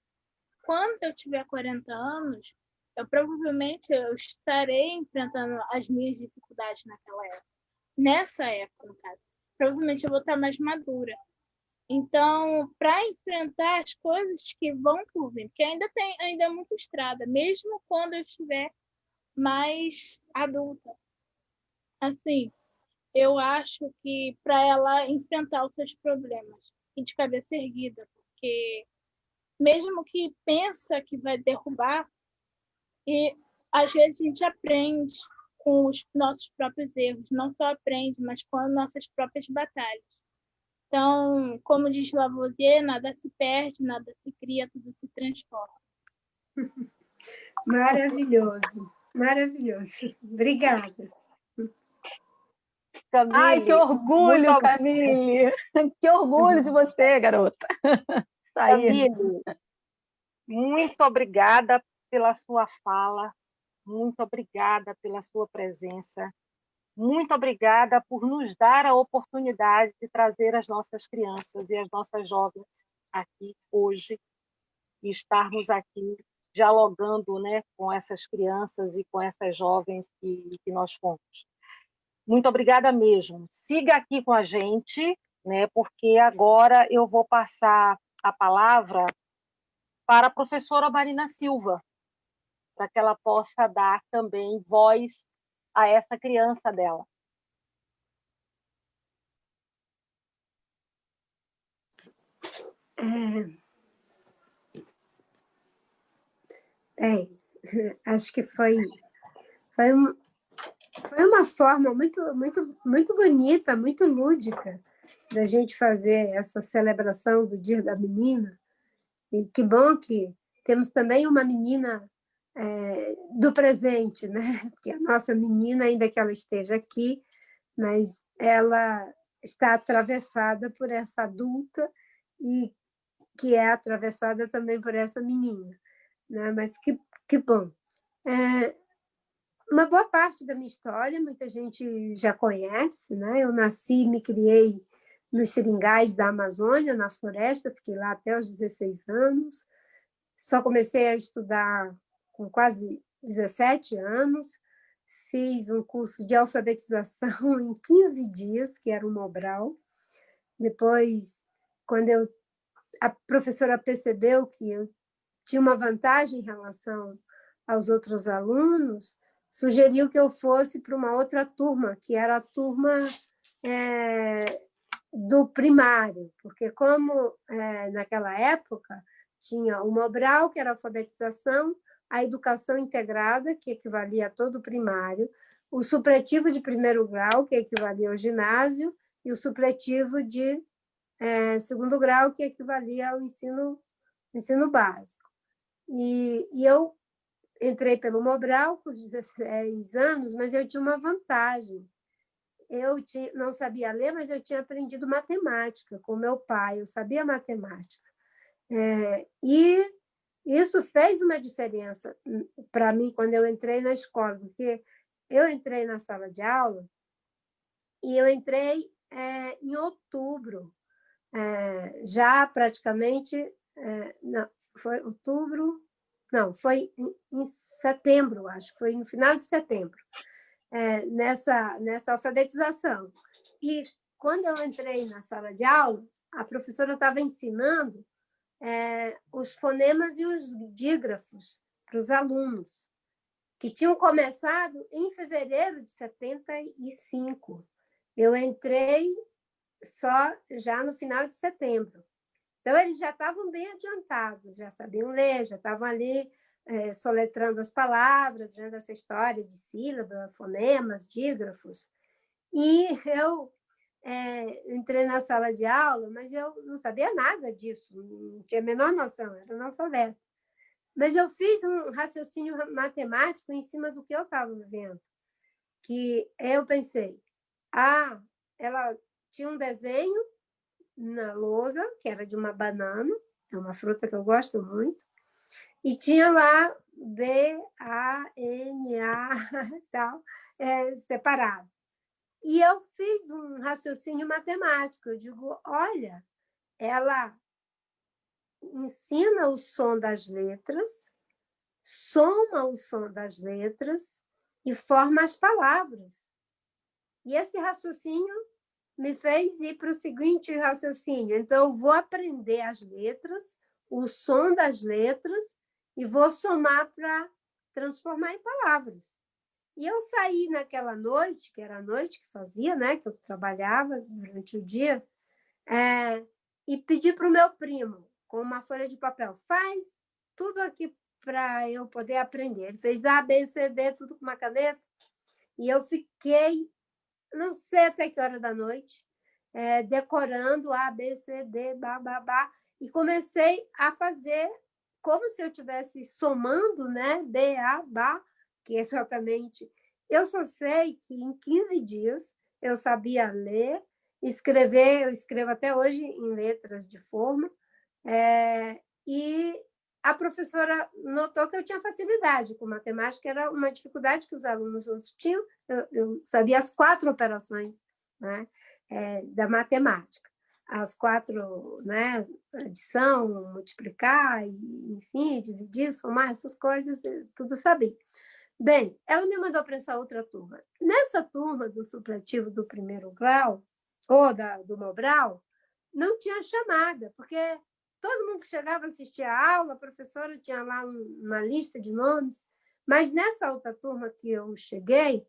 quando eu tiver 40 anos, provavelmente eu estarei enfrentando as minhas dificuldades naquela época. Nessa época, no caso. Provavelmente eu vou estar mais madura. Então, para enfrentar as coisas que vão por vir, porque ainda é muita estrada, mesmo quando eu estiver mais adulta. Assim, eu acho que para ela enfrentar os seus problemas e de cabeça erguida, porque mesmo que pensa que vai derrubar, e às vezes a gente aprende com os nossos próprios erros, não só aprende, mas com as nossas próprias batalhas. Então, como diz Lavoisier, nada se perde, nada se cria, tudo se transforma. Maravilhoso, maravilhoso. Obrigada. Camille, Ai, que orgulho, Camille! Que orgulho de você, garota! Isso aí. Camille, muito obrigada pela sua fala, muito obrigada pela sua presença, muito obrigada por nos dar a oportunidade de trazer as nossas crianças e as nossas jovens aqui hoje e estarmos aqui dialogando, né, com essas crianças e com essas jovens que nós fomos. Muito obrigada mesmo. Siga aqui com a gente, né, porque agora eu vou passar a palavra para a professora Marina Silva, para que ela possa dar também voz a essa criança dela. Acho que foi uma forma muito bonita, muito lúdica da gente fazer essa celebração do Dia da Menina. E que bom que temos também uma menina do presente, né? Porque a nossa menina, ainda que ela esteja aqui, mas ela está atravessada por essa adulta e que é atravessada também por essa menina, né? Mas que bom. Uma boa parte da minha história, muita gente já conhece, né? Eu nasci e me criei nos seringais da Amazônia, na floresta, fiquei lá até os 16 anos. Só comecei a estudar com quase 17 anos. Fiz um curso de alfabetização em 15 dias, que era o Mobral. Depois, quando a professora percebeu que eu tinha uma vantagem em relação aos outros alunos, sugeriu que eu fosse para uma outra turma, que era a turma do primário, porque como naquela época tinha o Mobral, que era a alfabetização, a educação integrada, que equivalia a todo o primário, o supletivo de primeiro grau, que equivalia ao ginásio, e o supletivo de segundo grau, que equivalia ao ensino básico. E eu entrei pelo Mobral com 16 anos, mas eu tinha uma vantagem. Eu não sabia ler, mas eu tinha aprendido matemática com meu pai, eu sabia matemática. E isso fez uma diferença para mim quando eu entrei na escola, porque eu entrei na sala de aula e eu entrei em outubro, já praticamente, não, foi outubro, não, foi em setembro, acho que foi no final de setembro, nessa alfabetização. E quando eu entrei na sala de aula, a professora estava ensinando os fonemas e os dígrafos para os alunos, que tinham começado em fevereiro de 75. Eu entrei só já no final de setembro. Então, eles já estavam bem adiantados, já sabiam ler, já estavam ali soletrando as palavras, vendo essa história de sílaba, fonemas, dígrafos. E eu entrei na sala de aula, mas eu não sabia nada disso, não tinha a menor noção, era analfabeta. Mas eu fiz um raciocínio matemático em cima do que eu estava vendo, que eu pensei, ela tinha um desenho na lousa, que era de uma banana, é uma fruta que eu gosto muito, e tinha lá D-A-N-A, tal, separado. E eu fiz um raciocínio matemático. Eu digo, olha, ela ensina o som das letras, soma o som das letras e forma as palavras. E esse raciocínio me fez ir para o seguinte raciocínio. Então, eu vou aprender as letras, o som das letras, e vou somar para transformar em palavras. E eu saí naquela noite, que era a noite que fazia, né, que eu trabalhava durante o dia, e pedi para o meu primo, com uma folha de papel, faz tudo aqui para eu poder aprender. Ele fez A, B, C, D, tudo com uma caneta, e eu fiquei, não sei até que hora da noite, decorando A, B, C, D, babá, e comecei a fazer como se eu estivesse somando, né? B, A, Bá, que exatamente... Eu só sei que em 15 dias eu sabia ler, escrever, eu escrevo até hoje em letras de forma, e a professora notou que eu tinha facilidade com matemática, era uma dificuldade que os alunos outros tinham, eu sabia as 4 operações, né, da matemática. As 4, né, adição, multiplicar, enfim, dividir, somar, essas coisas, tudo sabia. Bem, ela me mandou para essa outra turma. Nessa turma do supletivo do primeiro grau, ou do Mobral, não tinha chamada, porque todo mundo que chegava a assistir a aula, a professora tinha lá uma lista de nomes, mas nessa outra turma que eu cheguei,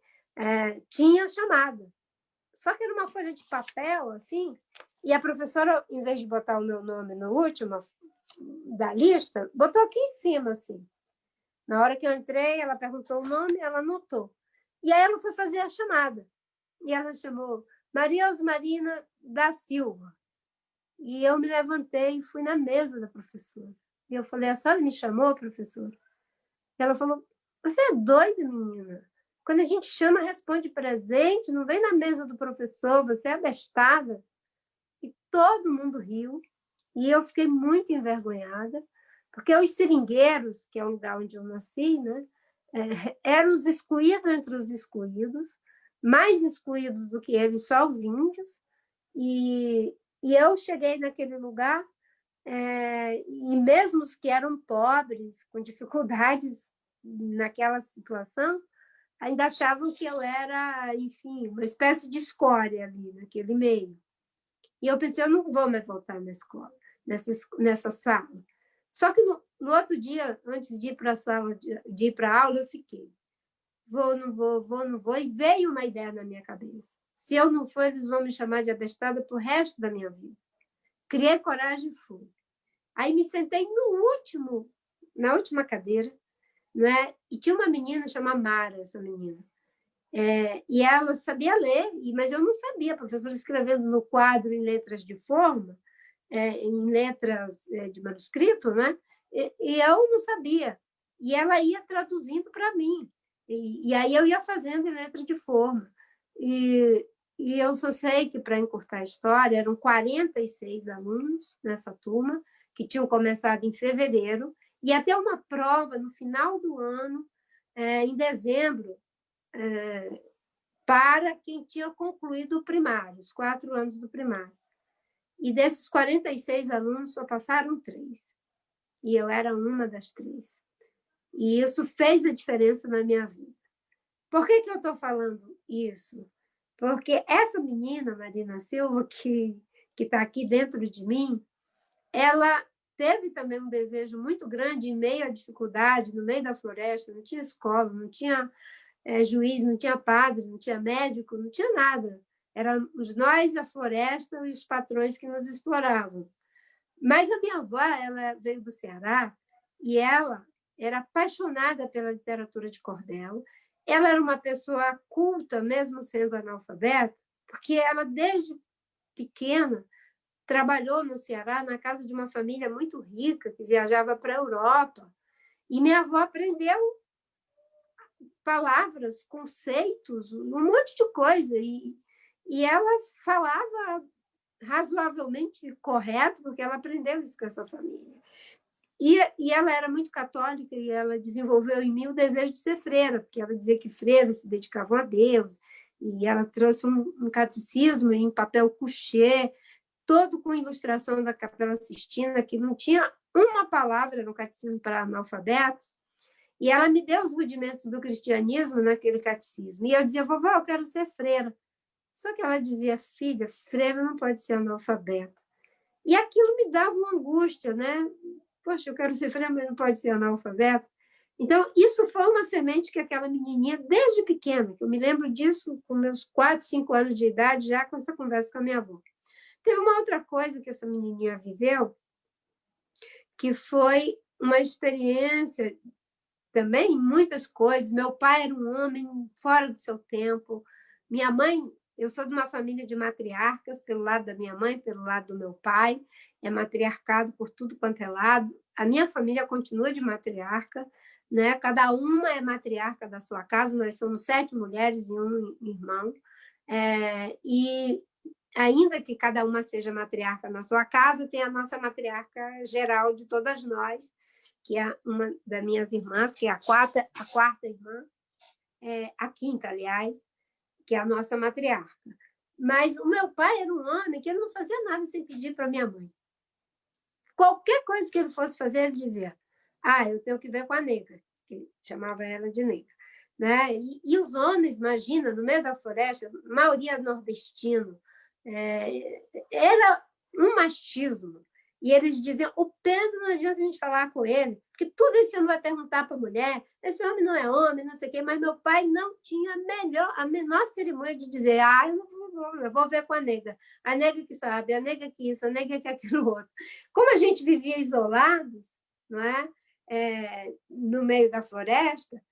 tinha chamada. Só que era uma folha de papel, assim, e a professora, em vez de botar o meu nome no último da lista, botou aqui em cima, assim. Na hora que eu entrei, ela perguntou o nome, ela anotou. E aí ela foi fazer a chamada. E ela chamou Maria Osmarina da Silva. E eu me levantei e fui na mesa da professora. E eu falei, a senhora me chamou, professora? E ela falou, você é doida, menina? Quando a gente chama, responde presente, não vem na mesa do professor, você é abestada. E todo mundo riu. E eu fiquei muito envergonhada, porque os seringueiros, que é o lugar onde eu nasci, né, eram os excluídos entre os excluídos, mais excluídos do que eles, só os índios. E eu cheguei naquele lugar, e mesmo os que eram pobres, com dificuldades naquela situação, ainda achavam que eu era, enfim, uma espécie de escória ali, naquele meio. E eu pensei, eu não vou mais voltar na escola, nessa sala. Só que no outro dia, antes de ir para a sala, de ir para a aula, eu fiquei. Vou, não vou, e veio uma ideia na minha cabeça. Se eu não for, eles vão me chamar de abestada para o resto da minha vida. Criei coragem e fui. Aí me sentei na última cadeira, né? E tinha uma menina chamada Mara, essa menina. E ela sabia ler, mas eu não sabia. A professora escrevendo no quadro em letras de forma, em letras de manuscrito, né? E eu não sabia. E ela ia traduzindo para mim. E aí eu ia fazendo em letra de forma. E eu só sei que, para encurtar a história, eram 46 alunos nessa turma, que tinham começado em fevereiro, e até uma prova no final do ano, em dezembro, para quem tinha concluído o primário, os 4 anos do primário. E desses 46 alunos, só passaram 3. E eu era uma das 3. E isso fez a diferença na minha vida. Por que eu estou falando isso? Porque essa menina, Marina Silva, que está aqui dentro de mim, ela teve também um desejo muito grande em meio à dificuldade, no meio da floresta, não tinha escola, não tinha juiz, não tinha padre, não tinha médico, não tinha nada. Éramos nós, a floresta e os patrões que nos exploravam. Mas a minha avó, ela veio do Ceará e ela era apaixonada pela literatura de cordel. Ela era uma pessoa culta, mesmo sendo analfabeta, porque ela, desde pequena, trabalhou no Ceará, na casa de uma família muito rica, que viajava para a Europa. E minha avó aprendeu palavras, conceitos, um monte de coisa. E ela falava razoavelmente correto, porque ela aprendeu isso com essa família. E ela era muito católica e ela desenvolveu em mim o desejo de ser freira, porque ela dizia que freiras se dedicavam a Deus, e ela trouxe um catecismo em papel couché, todo com ilustração da Capela Sistina, que não tinha uma palavra no catecismo para analfabetos, e ela me deu os rudimentos do cristianismo naquele catecismo. E eu dizia, vovó, eu quero ser freira. Só que ela dizia, filha, freira não pode ser analfabeta. E aquilo me dava uma angústia, né? Poxa, eu quero ser freira, mas não pode ser analfabeta. Então, isso foi uma semente que aquela menininha, desde pequena, que eu me lembro disso com meus 4, 5 anos de idade, já com essa conversa com a minha avó. Teve uma outra coisa que essa menininha viveu, que foi uma experiência também em muitas coisas. Meu pai era um homem fora do seu tempo. Minha mãe, eu sou de uma família de matriarcas, pelo lado da minha mãe, pelo lado do meu pai. É matriarcado por tudo quanto é lado. A minha família continua de matriarca, né? Cada uma é matriarca da sua casa. Nós somos 7 mulheres e um irmão. E ainda que cada uma seja matriarca na sua casa, tem a nossa matriarca geral de todas nós, que é uma das minhas irmãs, que é a quarta irmã, a quinta, aliás, que é a nossa matriarca. Mas o meu pai era um homem que ele não fazia nada sem pedir para minha mãe. Qualquer coisa que ele fosse fazer, ele dizia, eu tenho que ver com a nega, que chamava ela de nega. Né? E os homens, imagina, no meio da floresta, a maioria nordestino, era um machismo. E eles diziam, o Pedro, não adianta a gente falar com ele, porque tudo esse homem vai perguntar para a mulher, esse homem não é homem, não sei o quê, mas meu pai não tinha a menor cerimônia de dizer, eu vou ver com a nega que sabe, a nega que isso, a nega que aquilo outro. Como a gente vivia isolados, não é? No meio da floresta,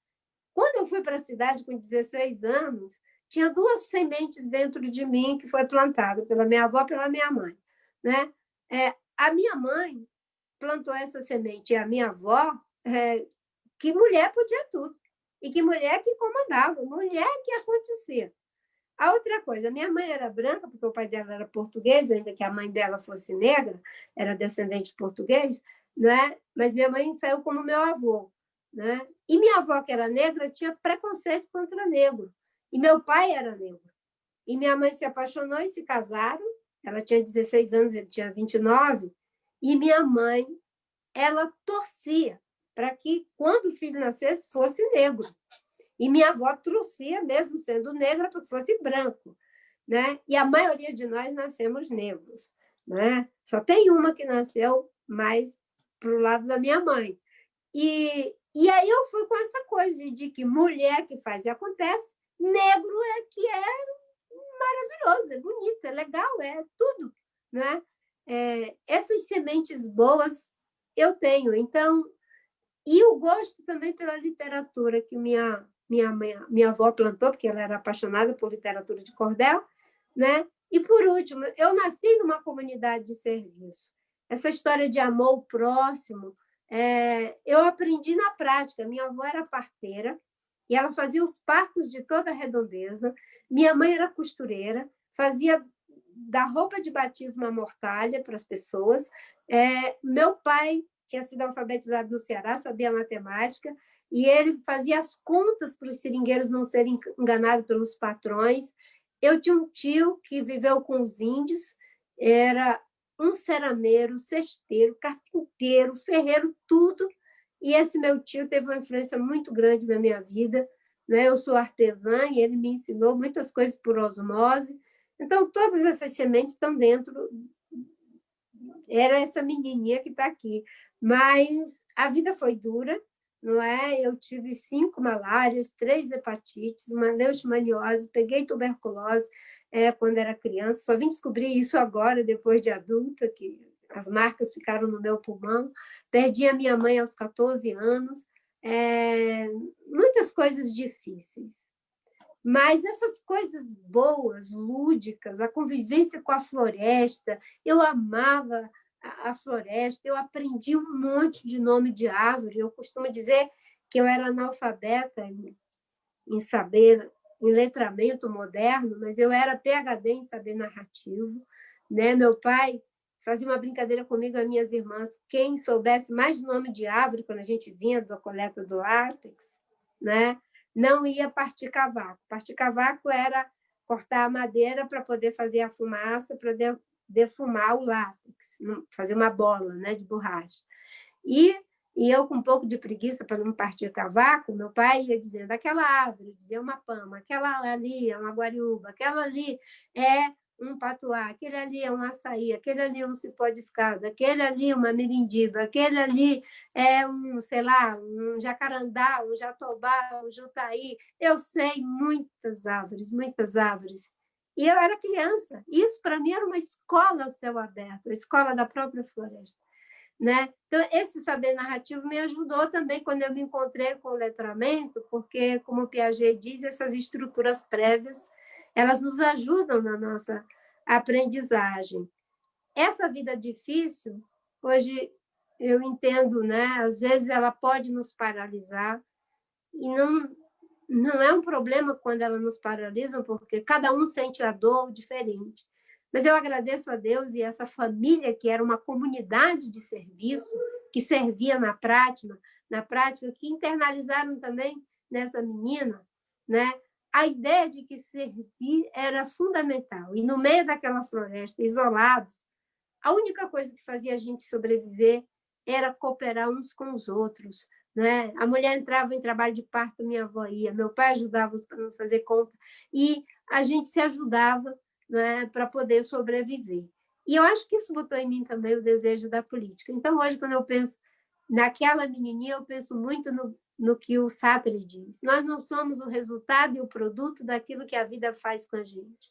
quando eu fui para a cidade com 16 anos, tinha 2 sementes dentro de mim que foi plantada pela minha avó e pela minha mãe. Né? A minha mãe plantou essa semente, e a minha avó, que mulher podia tudo, e que mulher que comandava, mulher que acontecia. A outra coisa, a minha mãe era branca, porque o pai dela era português, ainda que a mãe dela fosse negra, era descendente de português, né? Mas minha mãe saiu como meu avô. Né? E minha avó, que era negra, tinha preconceito contra negro. E meu pai era negro. E minha mãe se apaixonou e se casaram. Ela tinha 16 anos, ele tinha 29. E minha mãe, ela torcia para que, quando o filho nascesse, fosse negro. E minha avó torcia, mesmo sendo negra, para que fosse branco. Né? E a maioria de nós nascemos negros. Né? Só tem uma que nasceu mais para o lado da minha mãe. E aí eu fui com essa coisa de que mulher que faz e acontece, negro que é maravilhoso, é bonito, é legal, é tudo. Né? Essas sementes boas eu tenho. Então, e o gosto também pela literatura que minha avó plantou, porque ela era apaixonada por literatura de cordel. Né? E, por último, eu nasci numa comunidade de serviço. Essa história de amor ao próximo, eu aprendi na prática. Minha avó era parteira e ela fazia os partos de toda a redondeza. Minha mãe era costureira, fazia da roupa de batismo a mortalha para as pessoas. Meu pai tinha sido alfabetizado no Ceará, sabia matemática, e ele fazia as contas para os seringueiros não serem enganados pelos patrões. Eu tinha um tio que viveu com os índios, era um cerameiro, cesteiro, carpinteiro, ferreiro, tudo. E esse meu tio teve uma influência muito grande na minha vida. Né? Eu sou artesã e ele me ensinou muitas coisas por osmose. Então, todas essas sementes estão dentro. Era essa menininha que está aqui. Mas a vida foi dura, não é? Eu tive 5 malárias, 3 hepatites, uma leishmaniose, peguei tuberculose quando era criança. Só vim descobrir isso agora, depois de adulta, que as marcas ficaram no meu pulmão. Perdi a minha mãe aos 14 anos. Muitas coisas difíceis. Mas essas coisas boas, lúdicas, a convivência com a floresta, eu amava a floresta, eu aprendi um monte de nome de árvore. Eu costumo dizer que eu era analfabeta em saber, em letramento moderno, mas eu era PhD em saber narrativo, né? Meu pai fazia uma brincadeira comigo e as minhas irmãs, quem soubesse mais nome de árvore quando a gente vinha da coleta do látex, né? Não ia partir cavaco. Partir cavaco era cortar a madeira para poder fazer a fumaça, para defumar o látex, fazer uma bola, né, de borracha. E eu, com um pouco de preguiça para não partir cavaco, meu pai ia dizendo, aquela árvore, dizia uma pama, aquela ali é uma guariúba, aquela ali é um patuá, aquele ali é um açaí, aquele ali é um cipó de escada, aquele ali é uma mirindiba, aquele ali é um, sei lá, um jacarandá, um jatobá, um jutaí. Eu sei muitas árvores, muitas árvores. E eu era criança. Isso, para mim, era uma escola a céu aberto, a escola da própria floresta. Né? Então, esse saber narrativo me ajudou também quando eu me encontrei com o letramento, porque, como o Piaget diz, essas estruturas prévias, elas nos ajudam na nossa aprendizagem. Essa vida difícil, hoje eu entendo, né? Às vezes ela pode nos paralisar, e não é um problema quando ela nos paralisa, porque cada um sente a dor diferente. Mas eu agradeço a Deus e essa família, que era uma comunidade de serviço, que servia na prática, que internalizaram também nessa menina, né? A ideia de que servir era fundamental. E no meio daquela floresta, isolados, a única coisa que fazia a gente sobreviver era cooperar uns com os outros. Né? A mulher entrava em trabalho de parto, minha avó ia, meu pai ajudava para não fazer conta, e a gente se ajudava, né, para poder sobreviver. E eu acho que isso botou em mim também o desejo da política. Então, hoje, quando eu penso naquela menininha, eu penso muito no que o Sartre diz. Nós não somos o resultado e o produto daquilo que a vida faz com a gente.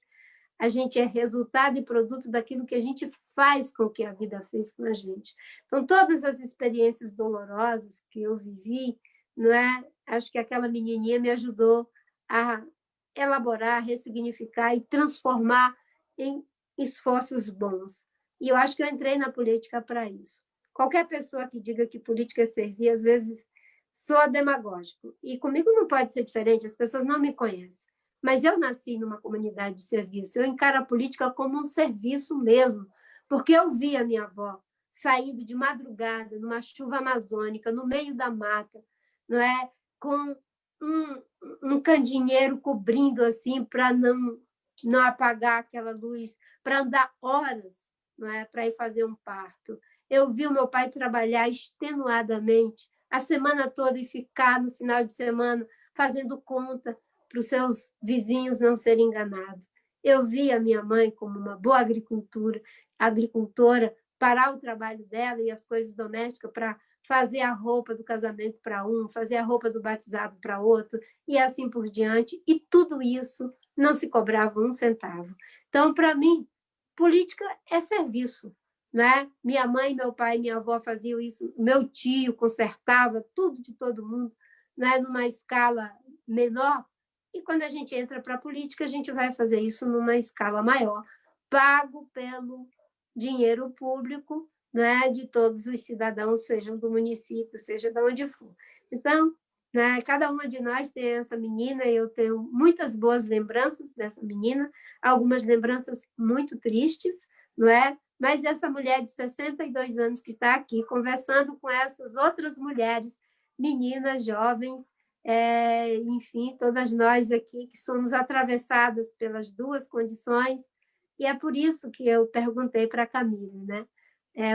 A gente é resultado e produto daquilo que a gente faz com o que a vida fez com a gente. Então, todas as experiências dolorosas que eu vivi, não é? Acho que aquela menininha me ajudou a elaborar, ressignificar e transformar em esforços bons. E eu acho que eu entrei na política para isso. Qualquer pessoa que diga que política é servir, às vezes soa demagógico. E comigo não pode ser diferente, as pessoas não me conhecem. Mas eu nasci numa comunidade de serviço. Eu encaro a política como um serviço mesmo, porque eu vi a minha avó saindo de madrugada, numa chuva amazônica, no meio da mata, não é? Com um candinheiro cobrindo assim para não apagar aquela luz, para andar horas, não é? Para ir fazer um parto. Eu vi o meu pai trabalhar extenuadamente a semana toda e ficar no final de semana fazendo conta para os seus vizinhos não serem enganados. Eu vi a minha mãe como uma boa agricultora, parar o trabalho dela e as coisas domésticas para fazer a roupa do casamento para um, fazer a roupa do batizado para outro, e assim por diante. E tudo isso não se cobrava um centavo. Então, para mim, política é serviço. Né? Minha mãe, meu pai e minha avó faziam isso, meu tio consertava tudo de todo mundo, né? Numa escala menor. E quando a gente entra para a política, a gente vai fazer isso numa escala maior, pago pelo dinheiro público, né, de todos os cidadãos, sejam do município, seja de onde for. Então, né, cada uma de nós tem essa menina, e eu tenho muitas boas lembranças dessa menina, algumas lembranças muito tristes, não é? Mas essa mulher de 62 anos que está aqui, conversando com essas outras mulheres, meninas, jovens, enfim, todas nós aqui que somos atravessadas pelas duas condições, e é por isso que eu perguntei para a Camille, né?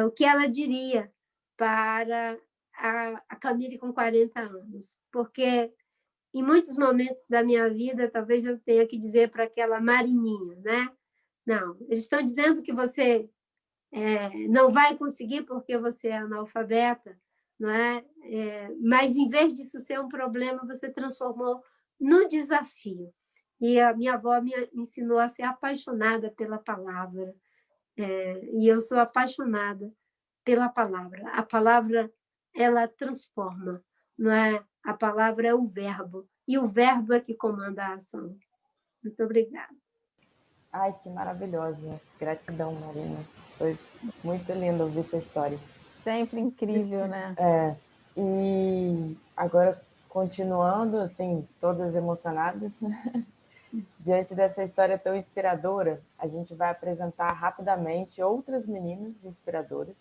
O que ela diria para a Camille com 40 anos, porque em muitos momentos da minha vida, talvez eu tenha que dizer para aquela Marininha, né? Não, eles estão dizendo que você não vai conseguir porque você é analfabeta, não é? Mas, em vez disso ser um problema, você transformou no desafio. E a minha avó me ensinou a ser apaixonada pela palavra. E eu sou apaixonada pela palavra. A palavra, ela transforma, não é? A palavra é o verbo, e o verbo é que comanda a ação. Muito obrigada. Ai, que maravilhosa. Gratidão, Marina. Foi muito lindo ouvir essa história. Sempre incrível, né? E agora, continuando, assim, todas emocionadas, diante dessa história tão inspiradora, a gente vai apresentar rapidamente outras meninas inspiradoras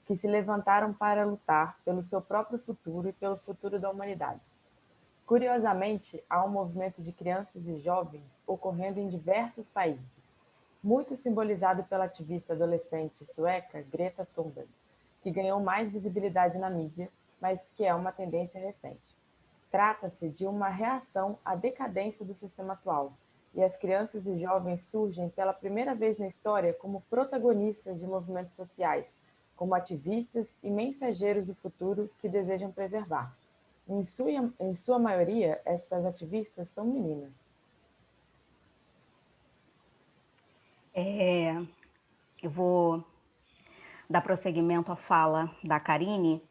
que se levantaram para lutar pelo seu próprio futuro e pelo futuro da humanidade. Curiosamente, há um movimento de crianças e jovens ocorrendo em diversos países, muito simbolizado pela ativista adolescente sueca Greta Thunberg, que ganhou mais visibilidade na mídia, mas que é uma tendência recente. Trata-se de uma reação à decadência do sistema atual, e as crianças e jovens surgem pela primeira vez na história como protagonistas de movimentos sociais, como ativistas e mensageiros do futuro que desejam preservar. Em sua maioria, essas ativistas são meninas. Eu vou dar prosseguimento à fala da Karine.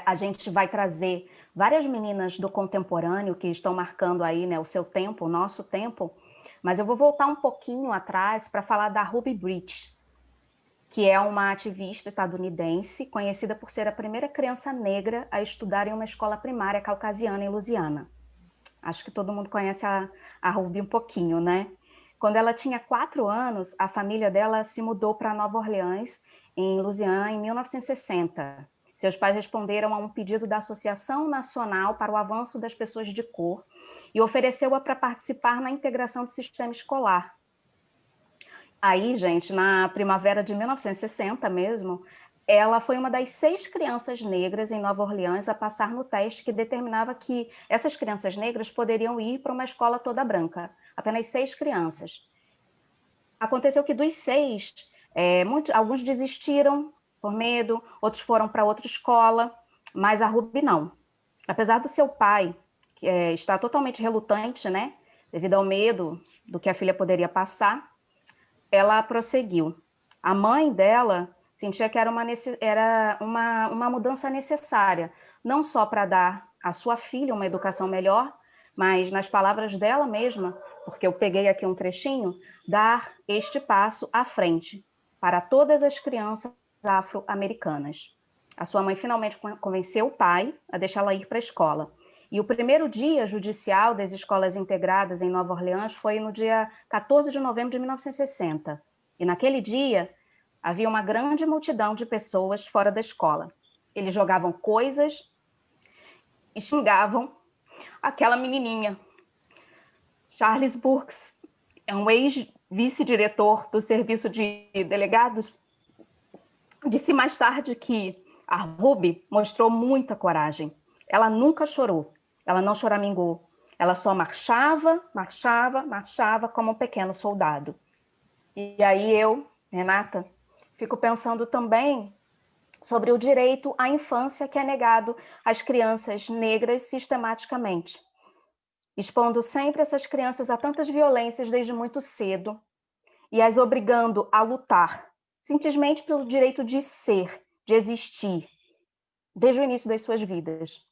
A gente vai trazer várias meninas do contemporâneo que estão marcando aí, né, o seu tempo, o nosso tempo, mas eu vou voltar um pouquinho atrás para falar da Ruby Bridge, que é uma ativista estadunidense conhecida por ser a primeira criança negra a estudar em uma escola primária caucasiana em Louisiana. Acho que todo mundo conhece a Ruby um pouquinho, né? Quando ela tinha 4 anos, a família dela se mudou para Nova Orleans, em Louisiana, em 1960. Seus pais responderam a um pedido da Associação Nacional para o Avanço das Pessoas de Cor e ofereceu-a para participar na integração do sistema escolar. Aí, gente, na primavera de 1960 mesmo, ela foi uma das 6 crianças negras em Nova Orleans a passar no teste que determinava que essas crianças negras poderiam ir para uma escola toda branca. Apenas 6 crianças. Aconteceu que dos 6, alguns desistiram por medo, outros foram para outra escola, mas a Ruby não. Apesar do seu pai estar totalmente relutante, né, devido ao medo do que a filha poderia passar, ela prosseguiu. A mãe dela sentia que era uma mudança necessária, não só para dar à sua filha uma educação melhor, mas, nas palavras dela mesma, porque eu peguei aqui um trechinho, dar este passo à frente para todas as crianças afro-americanas. A sua mãe finalmente convenceu o pai a deixá-la ir para a escola. E o primeiro dia judicial das escolas integradas em Nova Orleans foi no dia 14 de novembro de 1960. E naquele dia, havia uma grande multidão de pessoas fora da escola. Eles jogavam coisas e xingavam aquela menininha. Charles Burks é um ex-vice-diretor do Serviço de Delegados, disse mais tarde que a Ruby mostrou muita coragem. Ela nunca chorou, ela não choramingou, ela só marchava como um pequeno soldado. E aí eu, Renata, fico pensando também sobre o direito à infância que é negado às crianças negras sistematicamente, expondo sempre essas crianças a tantas violências desde muito cedo e as obrigando a lutar simplesmente pelo direito de ser, de existir, desde o início das suas vidas.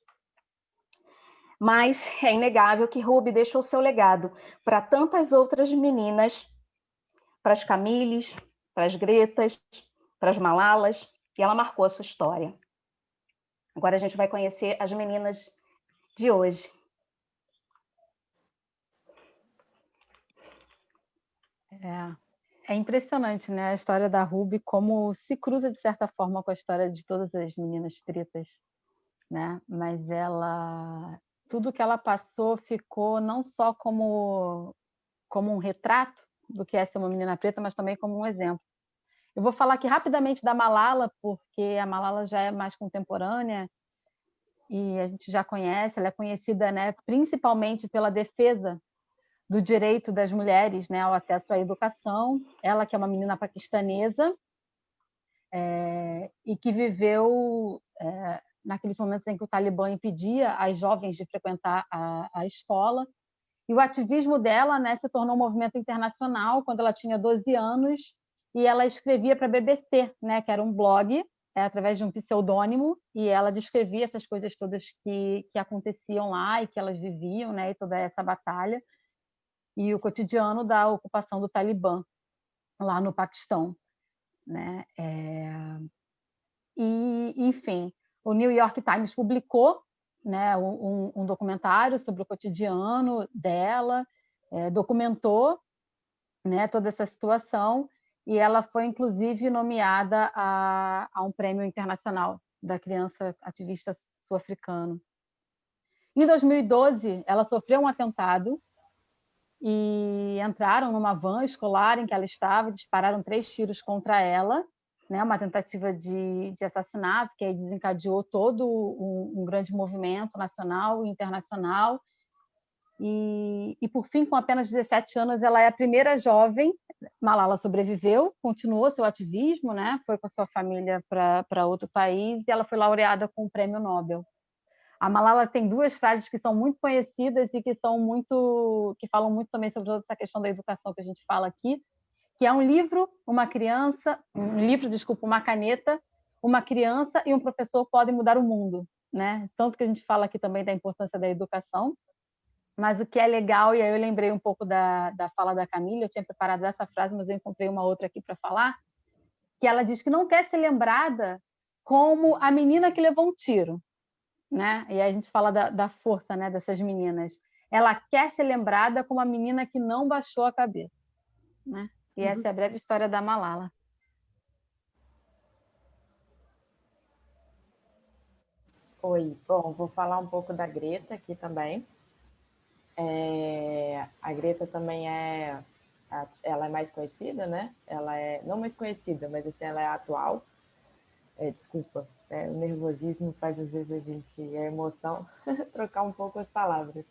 Mas é inegável que Ruby deixou seu legado para tantas outras meninas, para as Camilles, para as Gretas, para as Malalas, e ela marcou a sua história. Agora a gente vai conhecer as meninas de hoje. É impressionante, né, a história da Ruby, como se cruza, de certa forma, com a história de todas as meninas pretas, né? Mas tudo que ela passou ficou não só como um retrato do que é ser uma menina preta, mas também como um exemplo. Eu vou falar aqui rapidamente da Malala, porque a Malala já é mais contemporânea e a gente já conhece, ela é conhecida, né, principalmente pela defesa do direito das mulheres, né, ao acesso à educação. Ela que é uma menina paquistanesa e que viveu naqueles momentos em que o Talibã impedia as jovens de frequentar a escola. E o ativismo dela, né, se tornou um movimento internacional quando ela tinha 12 anos e ela escrevia para a BBC, né, que era um blog, através de um pseudônimo, e ela descrevia essas coisas todas que aconteciam lá e que elas viviam, né, e toda essa batalha, e o cotidiano da ocupação do Talibã lá no Paquistão, né? E, enfim, o New York Times publicou, né, um documentário sobre o cotidiano dela, documentou, né, toda essa situação, e ela foi, inclusive, nomeada a um prêmio internacional da criança ativista sul-africano. Em 2012, ela sofreu um atentado e entraram numa van escolar em que ela estava, dispararam 3 tiros contra ela, né, uma tentativa de assassinato que aí desencadeou todo um grande movimento nacional e internacional. E, por fim, com apenas 17 anos, ela é a primeira jovem. Malala sobreviveu, continuou seu ativismo, né? Foi com a sua família para outro país e ela foi laureada com o Prêmio Nobel. A Malala tem 2 frases que são muito conhecidas e que falam muito também sobre toda essa questão da educação que a gente fala aqui, que é um livro, uma caneta, uma criança e um professor podem mudar o mundo, né? Tanto que a gente fala aqui também da importância da educação. Mas o que é legal, e aí eu lembrei um pouco da fala da Camila, eu tinha preparado essa frase, mas eu encontrei uma outra aqui para falar, que ela diz que não quer ser lembrada como a menina que levou um tiro, né? E aí a gente fala da força, né, dessas meninas. Ela quer ser lembrada como a menina que não baixou a cabeça, né? E essa é a breve história da Malala. Oi, bom, vou falar um pouco da Greta aqui também. A Greta também ela é mais conhecida, né? Ela é, não mais conhecida, mas assim, ela é atual. Desculpa, o nervosismo faz às vezes a emoção, trocar um pouco as palavras.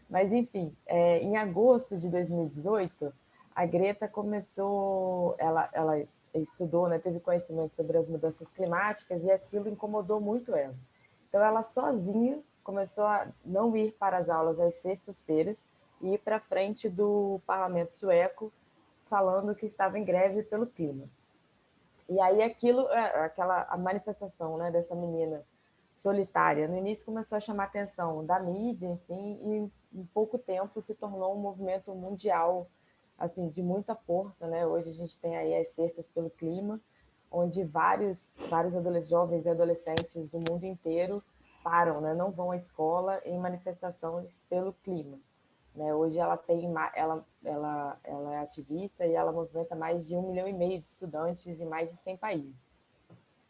Mas, enfim, em agosto de 2018, a Greta começou, ela estudou, né, teve conhecimento sobre as mudanças climáticas e aquilo incomodou muito ela. Então, ela sozinha começou a não ir para as aulas às sextas-feiras e ir para frente do parlamento sueco falando que estava em greve pelo clima. E aí a manifestação, né, dessa menina solitária, no início começou a chamar a atenção da mídia, enfim, e em pouco tempo se tornou um movimento mundial, assim, de muita força, né? Hoje a gente tem aí as Cestas pelo Clima, onde vários jovens e adolescentes do mundo inteiro param, né? Não vão à escola em manifestações pelo clima. Né? Hoje ela é ativista e ela movimenta mais de 1,5 milhão de estudantes em mais de 100 países.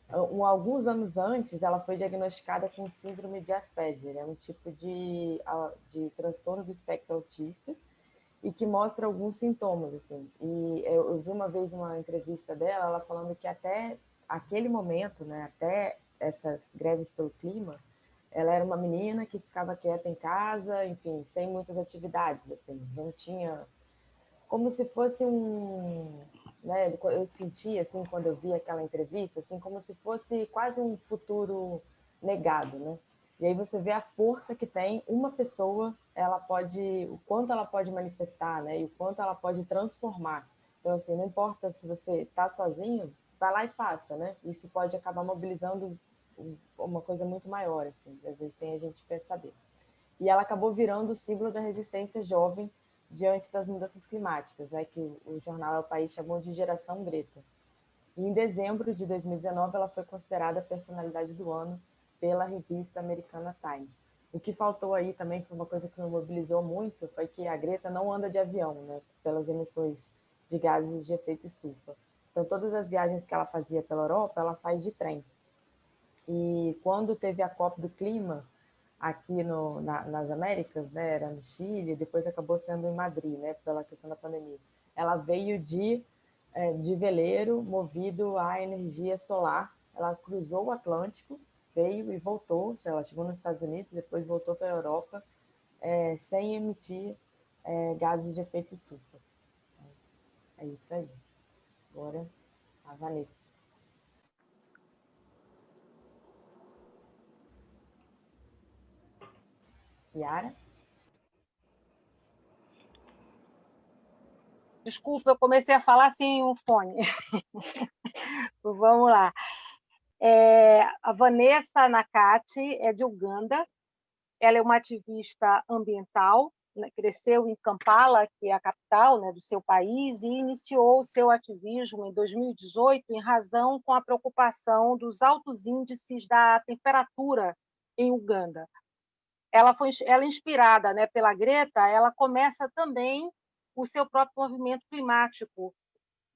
Alguns anos antes, ela foi diagnosticada com síndrome de Asperger, é um tipo de transtorno do espectro autista, e que mostra alguns sintomas. Assim. E eu vi uma vez uma entrevista dela, ela falando que até aquele momento, né, até essas greves pelo clima, ela era uma menina que ficava quieta em casa, enfim, sem muitas atividades, assim, não tinha... Como se fosse né, eu sentia, assim, quando eu vi aquela entrevista, assim, como se fosse quase um futuro negado, né? E aí você vê a força que tem uma pessoa, o quanto ela pode manifestar, né? E o quanto ela pode transformar. Então, assim, não importa se você está sozinho, vai lá e faça, né? Isso pode acabar mobilizando uma coisa muito maior, assim, às vezes sem a gente perceber. E ela acabou virando o símbolo da resistência jovem diante das mudanças climáticas, né, que o jornal El País chamou de Geração Greta. E em dezembro de 2019, ela foi considerada a personalidade do ano pela revista americana Time. O que faltou aí também, foi uma coisa que me mobilizou muito, foi que a Greta não anda de avião, né, pelas emissões de gases de efeito estufa. Então, todas as viagens que ela fazia pela Europa, ela faz de trem. E quando teve a COP do Clima, aqui nas Américas, né, era no Chile, depois acabou sendo em Madrid, né, pela questão da pandemia. Ela veio de veleiro, movido à energia solar. Ela cruzou o Atlântico, veio e voltou. Ela chegou nos Estados Unidos, depois voltou para a Europa, sem emitir gases de efeito estufa. É isso aí. Agora, a Vanessa. Yara? Desculpa, eu comecei a falar sem o fone. Vamos lá. A Vanessa Nakati é de Uganda. Ela é uma ativista ambiental, né? Cresceu em Kampala, que é a capital, né, do seu país, e iniciou o seu ativismo em 2018 em razão com a preocupação dos altos índices da temperatura em Uganda. Ela é inspirada, né, pela Greta, ela começa também o seu próprio movimento climático.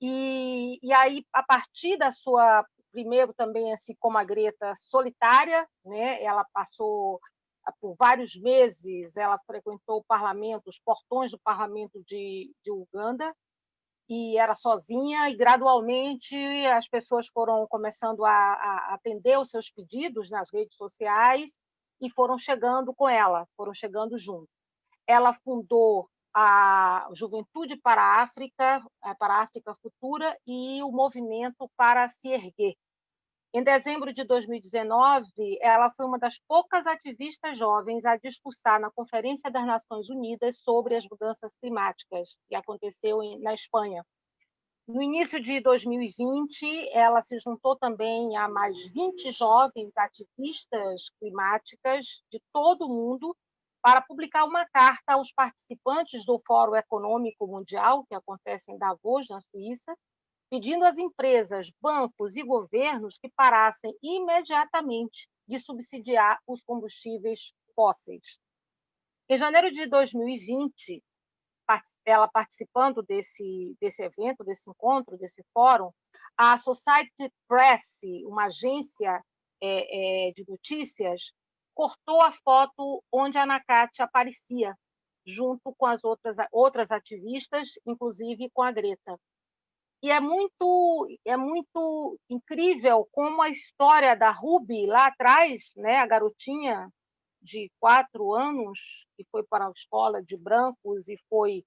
E aí, a partir da sua, primeiro também, assim como a Greta, solitária, né, ela passou por vários meses, ela frequentou o parlamento, os portões do parlamento de Uganda, e era sozinha, e gradualmente as pessoas foram começando a atender os seus pedidos nas redes sociais e foram chegando com ela, foram chegando junto. Ela fundou a Juventude para a África Futura e o Movimento para se Erguer. Em dezembro de 2019, ela foi uma das poucas ativistas jovens a discursar na Conferência das Nações Unidas sobre as mudanças climáticas, que aconteceu na Espanha. No início de 2020, ela se juntou também a mais 20 jovens ativistas climáticas de todo o mundo para publicar uma carta aos participantes do Fórum Econômico Mundial, que acontece em Davos, na Suíça, pedindo às empresas, bancos e governos que parassem imediatamente de subsidiar os combustíveis fósseis. Em janeiro de 2020, ela participando desse evento, desse encontro, desse fórum, a Society Press, uma agência de notícias, cortou a foto onde a Nakati aparecia, junto com as outras ativistas, inclusive com a Greta. E é muito incrível como a história da Ruby, lá atrás, né, a garotinha de 4 anos, que foi para a escola de brancos e foi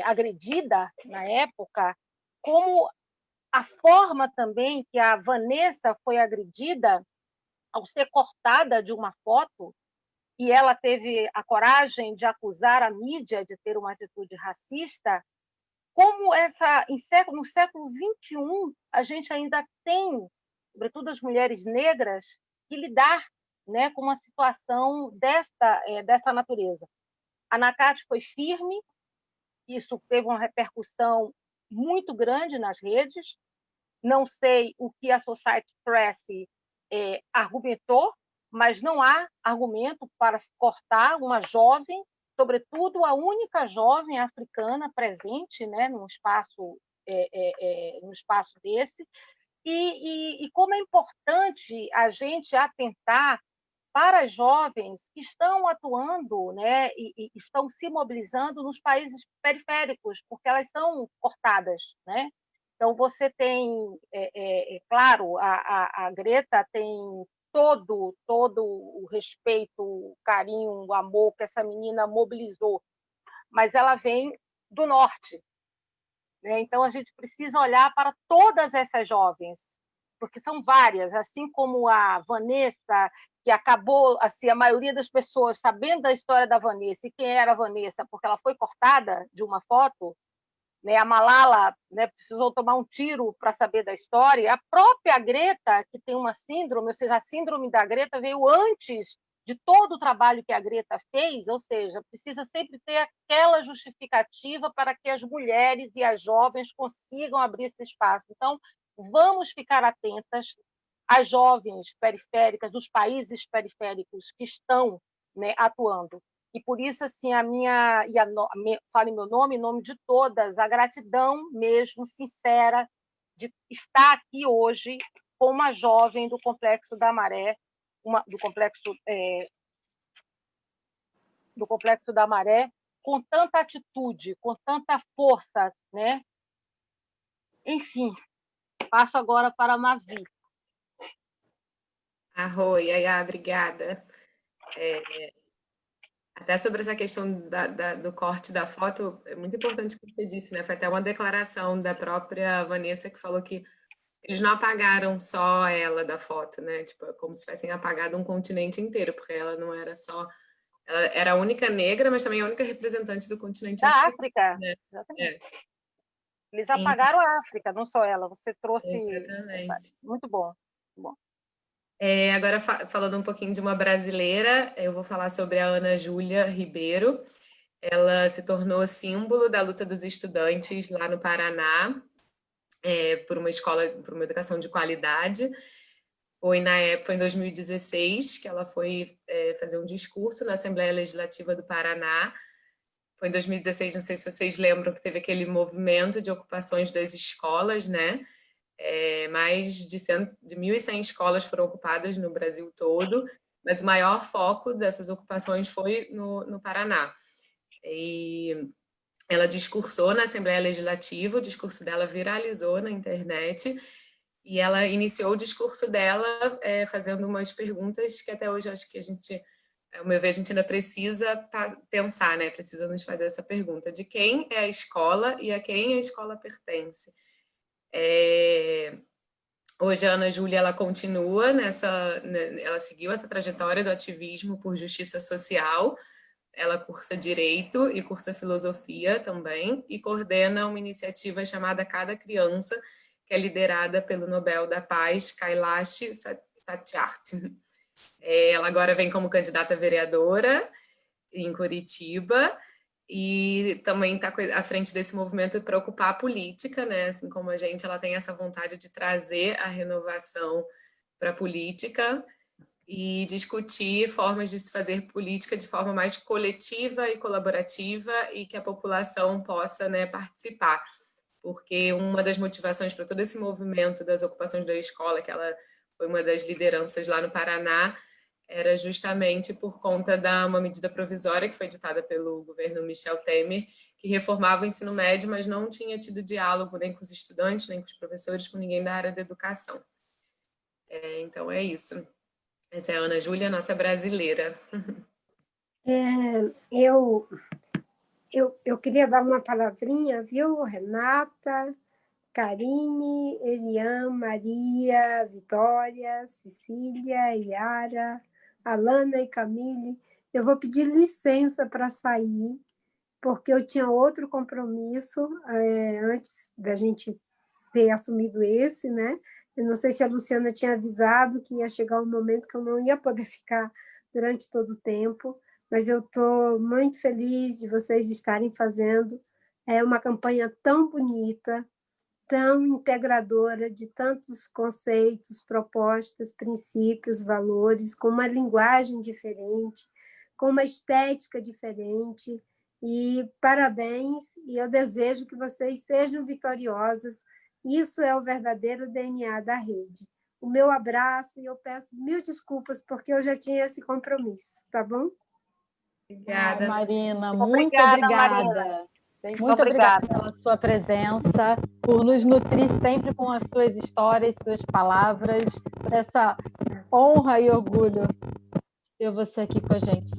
agredida na época, como a forma também que a Vanessa foi agredida ao ser cortada de uma foto, e ela teve a coragem de acusar a mídia de ter uma atitude racista, como no século XXI a gente ainda tem, sobretudo as mulheres negras, que lidar, né, com uma situação desta natureza. A Nakati foi firme, isso teve uma repercussão muito grande nas redes. Não sei o que a Society Press argumentou, mas não há argumento para cortar uma jovem, sobretudo a única jovem africana presente, né, num espaço desse, e como é importante a gente atentar para as jovens que estão atuando, né, e estão se mobilizando nos países periféricos, porque elas são cortadas, né? Então, você tem, claro, a Greta tem todo o respeito, o carinho, o amor que essa menina mobilizou, mas ela vem do norte, né? Então, a gente precisa olhar para todas essas jovens, porque são várias, assim como a Vanessa, que acabou, assim, a maioria das pessoas sabendo da história da Vanessa, e quem era a Vanessa, porque ela foi cortada de uma foto, né? A Malala, né, precisou tomar um tiro para saber da história. A própria Greta, que tem uma síndrome, ou seja, a síndrome da Greta veio antes de todo o trabalho que a Greta fez, ou seja, precisa sempre ter aquela justificativa para que as mulheres e as jovens consigam abrir esse espaço. Então, vamos ficar atentas às jovens periféricas, dos países periféricos que estão, né, atuando. E por isso, assim, falo em meu nome, em nome de todas, a gratidão mesmo, sincera, de estar aqui hoje com uma jovem do Complexo da Maré, do Complexo da Maré, com tanta atitude, com tanta força, né? Enfim, passo agora para a Mavi. Arro, Yaya, obrigada. Até sobre essa questão do corte da foto, é muito importante o que você disse, né? Foi até uma declaração da própria Vanessa que falou que eles não apagaram só ela da foto, né? Tipo, como se tivessem apagado um continente inteiro, porque ela não era só Ela era a única negra, mas também a única representante do continente Da africano. África, Né? exatamente. É. Eles apagaram a África, não só ela. Você trouxe... Exatamente. Muito bom. Muito bom. Agora, falando um pouquinho de uma brasileira, eu vou falar sobre a Ana Júlia Ribeiro. Ela se tornou símbolo da luta dos estudantes lá no Paraná, por uma escola, por uma educação de qualidade. Foi em 2016 que ela foi fazer um discurso na Assembleia Legislativa do Paraná. Foi em 2016, não sei se vocês lembram, que teve aquele movimento de ocupações das escolas, né? Mais de 1.100 escolas foram ocupadas no Brasil todo, mas o maior foco dessas ocupações foi no Paraná. E ela discursou na Assembleia Legislativa, o discurso dela viralizou na internet, e ela iniciou o discurso dela fazendo umas perguntas que até hoje acho que a gente, ao meu ver, a gente ainda precisa pensar, né? Precisa nos fazer essa pergunta: de quem é a escola e a quem a escola pertence? Hoje a Ana Júlia, ela continua ela seguiu essa trajetória do ativismo por justiça social. Ela cursa Direito e cursa Filosofia também, e coordena uma iniciativa chamada Cada Criança, que é liderada pelo Nobel da Paz, Kailash Satyarthi. Ela agora vem como candidata a vereadora em Curitiba, e também está à frente desse movimento para ocupar a política, né? Assim como a gente, ela tem essa vontade de trazer a renovação para a política e discutir formas de se fazer política de forma mais coletiva e colaborativa, e que a população possa, né, participar. Porque uma das motivações para todo esse movimento das ocupações da escola, que ela foi uma das lideranças lá no Paraná, era justamente por conta de uma medida provisória que foi ditada pelo governo Michel Temer, que reformava o ensino médio, mas não tinha tido diálogo nem com os estudantes, nem com os professores, com ninguém da área da educação. Então é isso. Essa é a Ana Júlia, nossa brasileira. Eu queria dar uma palavrinha, viu, Renata, Karine, Eliane, Maria, Vitória, Cecília, Yara, Alana e Camille. Eu vou pedir licença para sair, porque eu tinha outro compromisso antes da gente ter assumido esse, né? Eu não sei se a Luciana tinha avisado que ia chegar um momento que eu não ia poder ficar durante todo o tempo, mas eu estou muito feliz de vocês estarem fazendo uma campanha tão bonita, tão integradora de tantos conceitos, propostas, princípios, valores, com uma linguagem diferente, com uma estética diferente. E parabéns, e eu desejo que vocês sejam vitoriosas. Isso é o verdadeiro DNA da rede. O meu abraço, e eu peço 1000 desculpas, porque eu já tinha esse compromisso, tá bom? Obrigada. Marina, muito Obrigada, obrigada. Marina. Muito obrigada pela sua presença, por nos nutrir sempre com as suas histórias, suas palavras, por essa honra e orgulho ter você aqui com a gente.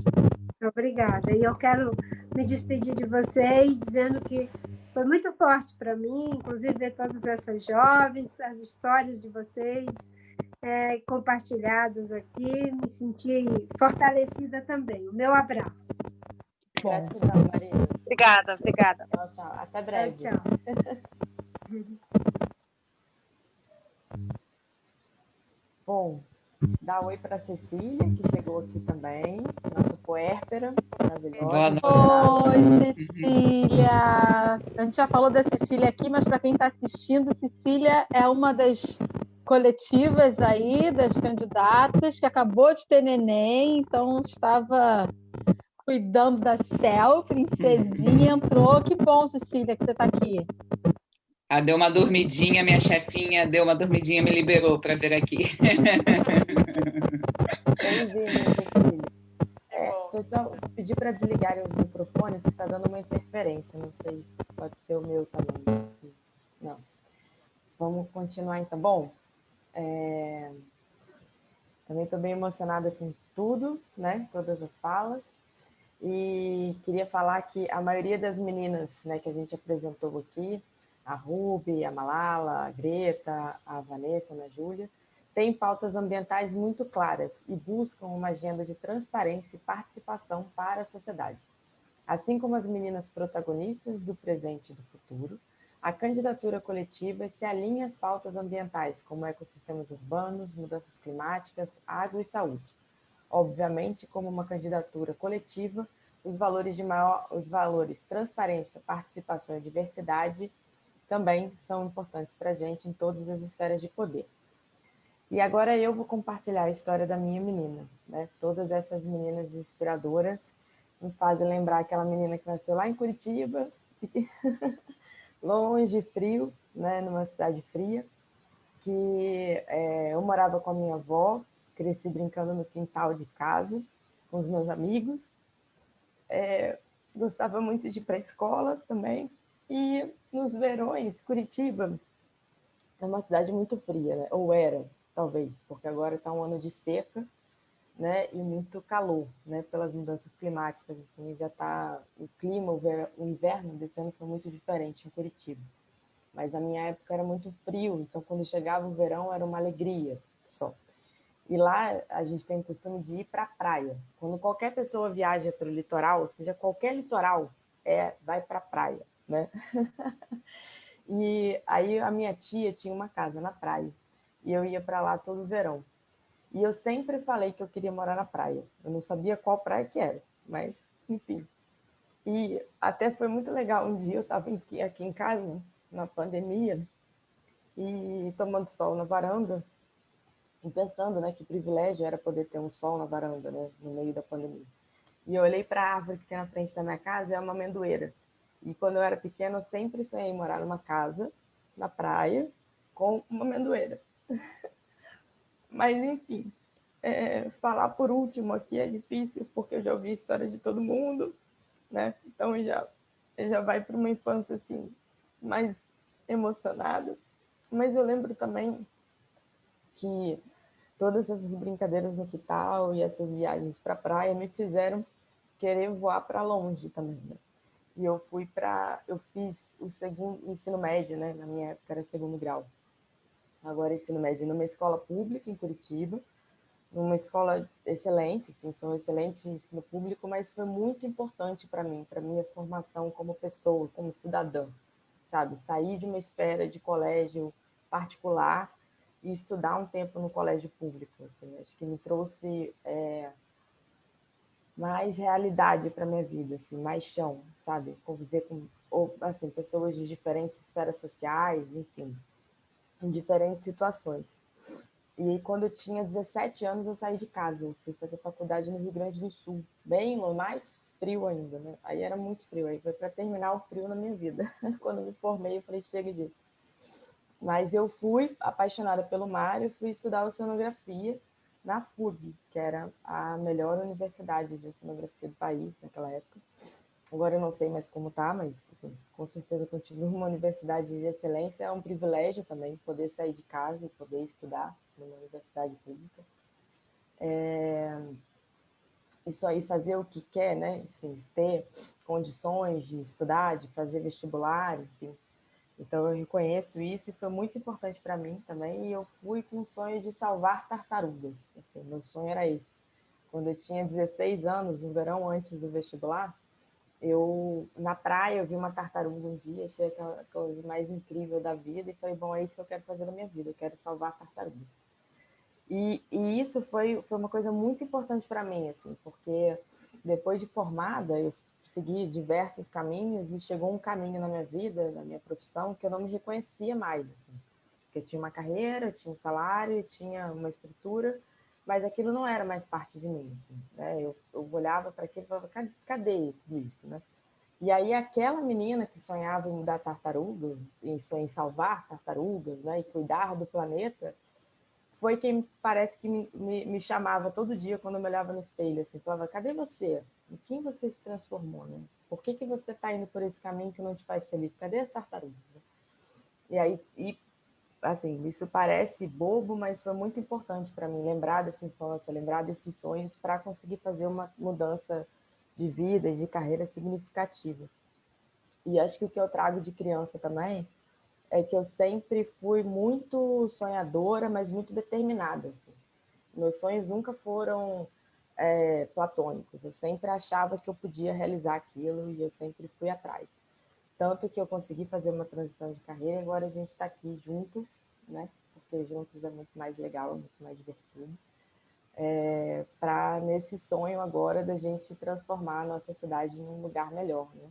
Obrigada. E eu quero me despedir de vocês dizendo que foi muito forte para mim, inclusive ver todas essas jovens, as histórias de vocês compartilhadas aqui. Me senti fortalecida também. O meu abraço. Gratidão, Marina. Obrigada. Tchau, tchau. Até breve. Tchau. Bom, dá oi para a Cecília, que chegou aqui também, nossa puérpera maravilhosa. Oi, Cecília! A gente já falou da Cecília aqui, mas para quem está assistindo, Cecília é uma das coletivas aí, das candidatas, que acabou de ter neném, então estava cuidando da Cel, princesinha, entrou. Que bom, Cecília, que você está aqui. Ah, deu uma dormidinha, minha chefinha deu uma dormidinha, me liberou para vir aqui. Bem-vinda, Cecília. Pessoal, pedi para desligarem os microfones, que está dando uma interferência, não sei, pode ser o meu também. Não. Vamos continuar então. Bom, também estou bem emocionada com tudo, né? Todas as falas. E queria falar que a maioria das meninas, né, que a gente apresentou aqui, a Ruby, a Malala, a Greta, a Vanessa, a Ana Júlia, têm pautas ambientais muito claras e buscam uma agenda de transparência e participação para a sociedade. Assim como as meninas protagonistas do presente e do futuro, a candidatura coletiva se alinha às pautas ambientais, como ecossistemas urbanos, mudanças climáticas, água e saúde. Obviamente, como uma candidatura coletiva, os valores transparência, participação e diversidade também são importantes para a gente em todas as esferas de poder. E agora eu vou compartilhar a história da minha menina, né? Todas essas meninas inspiradoras me fazem lembrar aquela menina que nasceu lá em Curitiba, longe, frio, né? Numa cidade fria, que eu morava com a minha avó, cresci brincando no quintal de casa, com os meus amigos, gostava muito de ir para a escola também, e nos verões, Curitiba é uma cidade muito fria, né? Ou era, talvez, porque agora está um ano de seca, né? E muito calor, né? Pelas mudanças climáticas, assim, já está o clima, o inverno desse ano foi muito diferente em Curitiba. Mas na minha época era muito frio, então quando chegava o verão era uma alegria só. E lá a gente tem o costume de ir para a praia. Quando qualquer pessoa viaja para o litoral, ou seja, qualquer litoral, vai para a praia, né? E aí a minha tia tinha uma casa na praia, e eu ia para lá todo verão. E eu sempre falei que eu queria morar na praia. Eu não sabia qual praia que era, mas enfim. E até foi muito legal. Um dia eu estava aqui em casa, na pandemia, e tomando sol na varanda, e pensando, né, que privilégio era poder ter um sol na varanda, né, no meio da pandemia. E eu olhei para a árvore que tem na frente da minha casa, é uma amendoeira. E quando eu era pequena, eu sempre sonhei em morar numa casa, na praia, com uma amendoeira. Mas, enfim, falar por último aqui é difícil, porque eu já ouvi a história de todo mundo, né? Então já vai para uma infância assim, mais emocionada. Mas eu lembro também que todas essas brincadeiras no quintal e essas viagens para a praia me fizeram querer voar para longe também, né? E eu fiz o ensino médio, né? Na minha época era segundo grau. Agora ensino médio numa escola pública em Curitiba, numa escola excelente, assim, foi um excelente ensino público, mas foi muito importante para mim, para minha formação como pessoa, como cidadã, sabe? Sair de uma esfera de colégio particular e estudar um tempo no colégio público, assim, acho que me trouxe mais realidade para minha vida, assim, mais chão, sabe? Conviver com assim, pessoas de diferentes esferas sociais, enfim, em diferentes situações. E quando eu tinha 17 anos, eu saí de casa. Eu fui fazer faculdade no Rio Grande do Sul, bem mais frio ainda, né? Aí era muito frio, aí foi para terminar o frio na minha vida. Quando eu me formei, eu falei, chega disso. Mas eu fui apaixonada pelo mar e fui estudar oceanografia na FURG, que era a melhor universidade de oceanografia do país naquela época. Agora eu não sei mais como tá, mas assim, com certeza continua uma universidade de excelência. É um privilégio também poder sair de casa e poder estudar numa universidade pública. Isso aí, fazer o que quer, né? Assim, ter condições de estudar, de fazer vestibular, enfim. Então eu reconheço isso e foi muito importante para mim também. E eu fui com o sonho de salvar tartarugas. Assim, meu sonho era esse. Quando eu tinha 16 anos, no verão antes do vestibular, na praia, eu vi uma tartaruga um dia, achei aquela coisa mais incrível da vida e falei, bom, é isso que eu quero fazer na minha vida, eu quero salvar tartarugas. E isso foi uma coisa muito importante para mim, assim, porque depois de formada, eu segui diversos caminhos e chegou um caminho na minha vida, na minha profissão, que eu não me reconhecia mais, assim, porque eu tinha uma carreira, eu tinha um salário, eu tinha uma estrutura, mas aquilo não era mais parte de mim, assim, né? Eu olhava para aquilo e falava, cadê tudo isso, né? E aí aquela menina que sonhava em mudar tartarugas, em salvar tartarugas, né, e cuidar do planeta, foi quem parece que me chamava todo dia quando eu me olhava no espelho, assim, falava, cadê você? Em quem você se transformou, né? Por que você está indo por esse caminho que não te faz feliz? Cadê as tartarugas? E aí, assim, isso parece bobo, mas foi muito importante para mim lembrar dessa infância, lembrar desses sonhos para conseguir fazer uma mudança de vida e de carreira significativa. E acho que o que eu trago de criança também é que eu sempre fui muito sonhadora, mas muito determinada. Assim. Meus sonhos nunca foram platônicos. Eu sempre achava que eu podia realizar aquilo e eu sempre fui atrás. Tanto que eu consegui fazer uma transição de carreira e agora a gente está aqui juntos, né? Porque juntos é muito mais legal, é muito mais divertido. Para nesse sonho agora da gente transformar a nossa cidade num lugar melhor, né?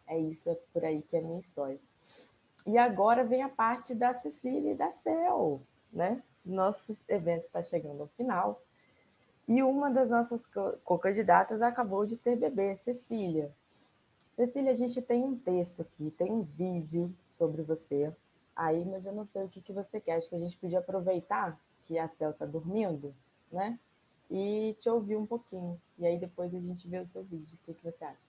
É isso, é por aí que é a minha história. E agora vem a parte da Cecília e da Cel, né? Nosso evento está chegando ao final. E uma das nossas co-candidatas acabou de ter bebê, Cecília. Cecília, a gente tem um texto aqui, tem um vídeo sobre você aí, mas eu não sei o que você quer. Acho que a gente podia aproveitar que a Cel está dormindo, né? E te ouvir um pouquinho. E aí depois a gente vê o seu vídeo. O que você acha?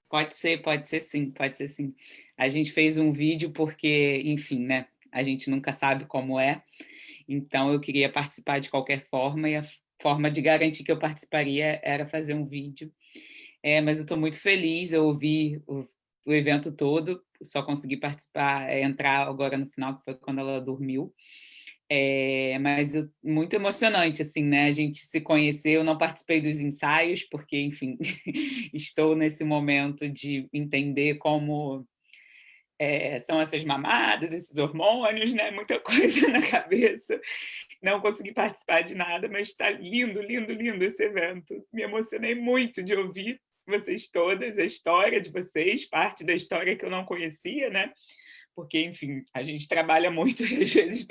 Pode ser sim, pode ser sim. A gente fez um vídeo porque, enfim, né? A gente nunca sabe como é. Então, eu queria participar de qualquer forma e a forma de garantir que eu participaria era fazer um vídeo. Mas eu estou muito feliz, eu ouvi o evento todo, só consegui participar, entrar agora no final, que foi quando ela dormiu. Mas muito emocionante, assim, né? A gente se conheceu, eu não participei dos ensaios, porque, enfim, estou nesse momento de entender como são essas mamadas, esses hormônios, né? Muita coisa na cabeça. Não consegui participar de nada, mas está lindo, lindo, lindo esse evento. Me emocionei muito de ouvir vocês todas, a história de vocês, parte da história que eu não conhecia, né? Porque, enfim, a gente trabalha muito e às vezes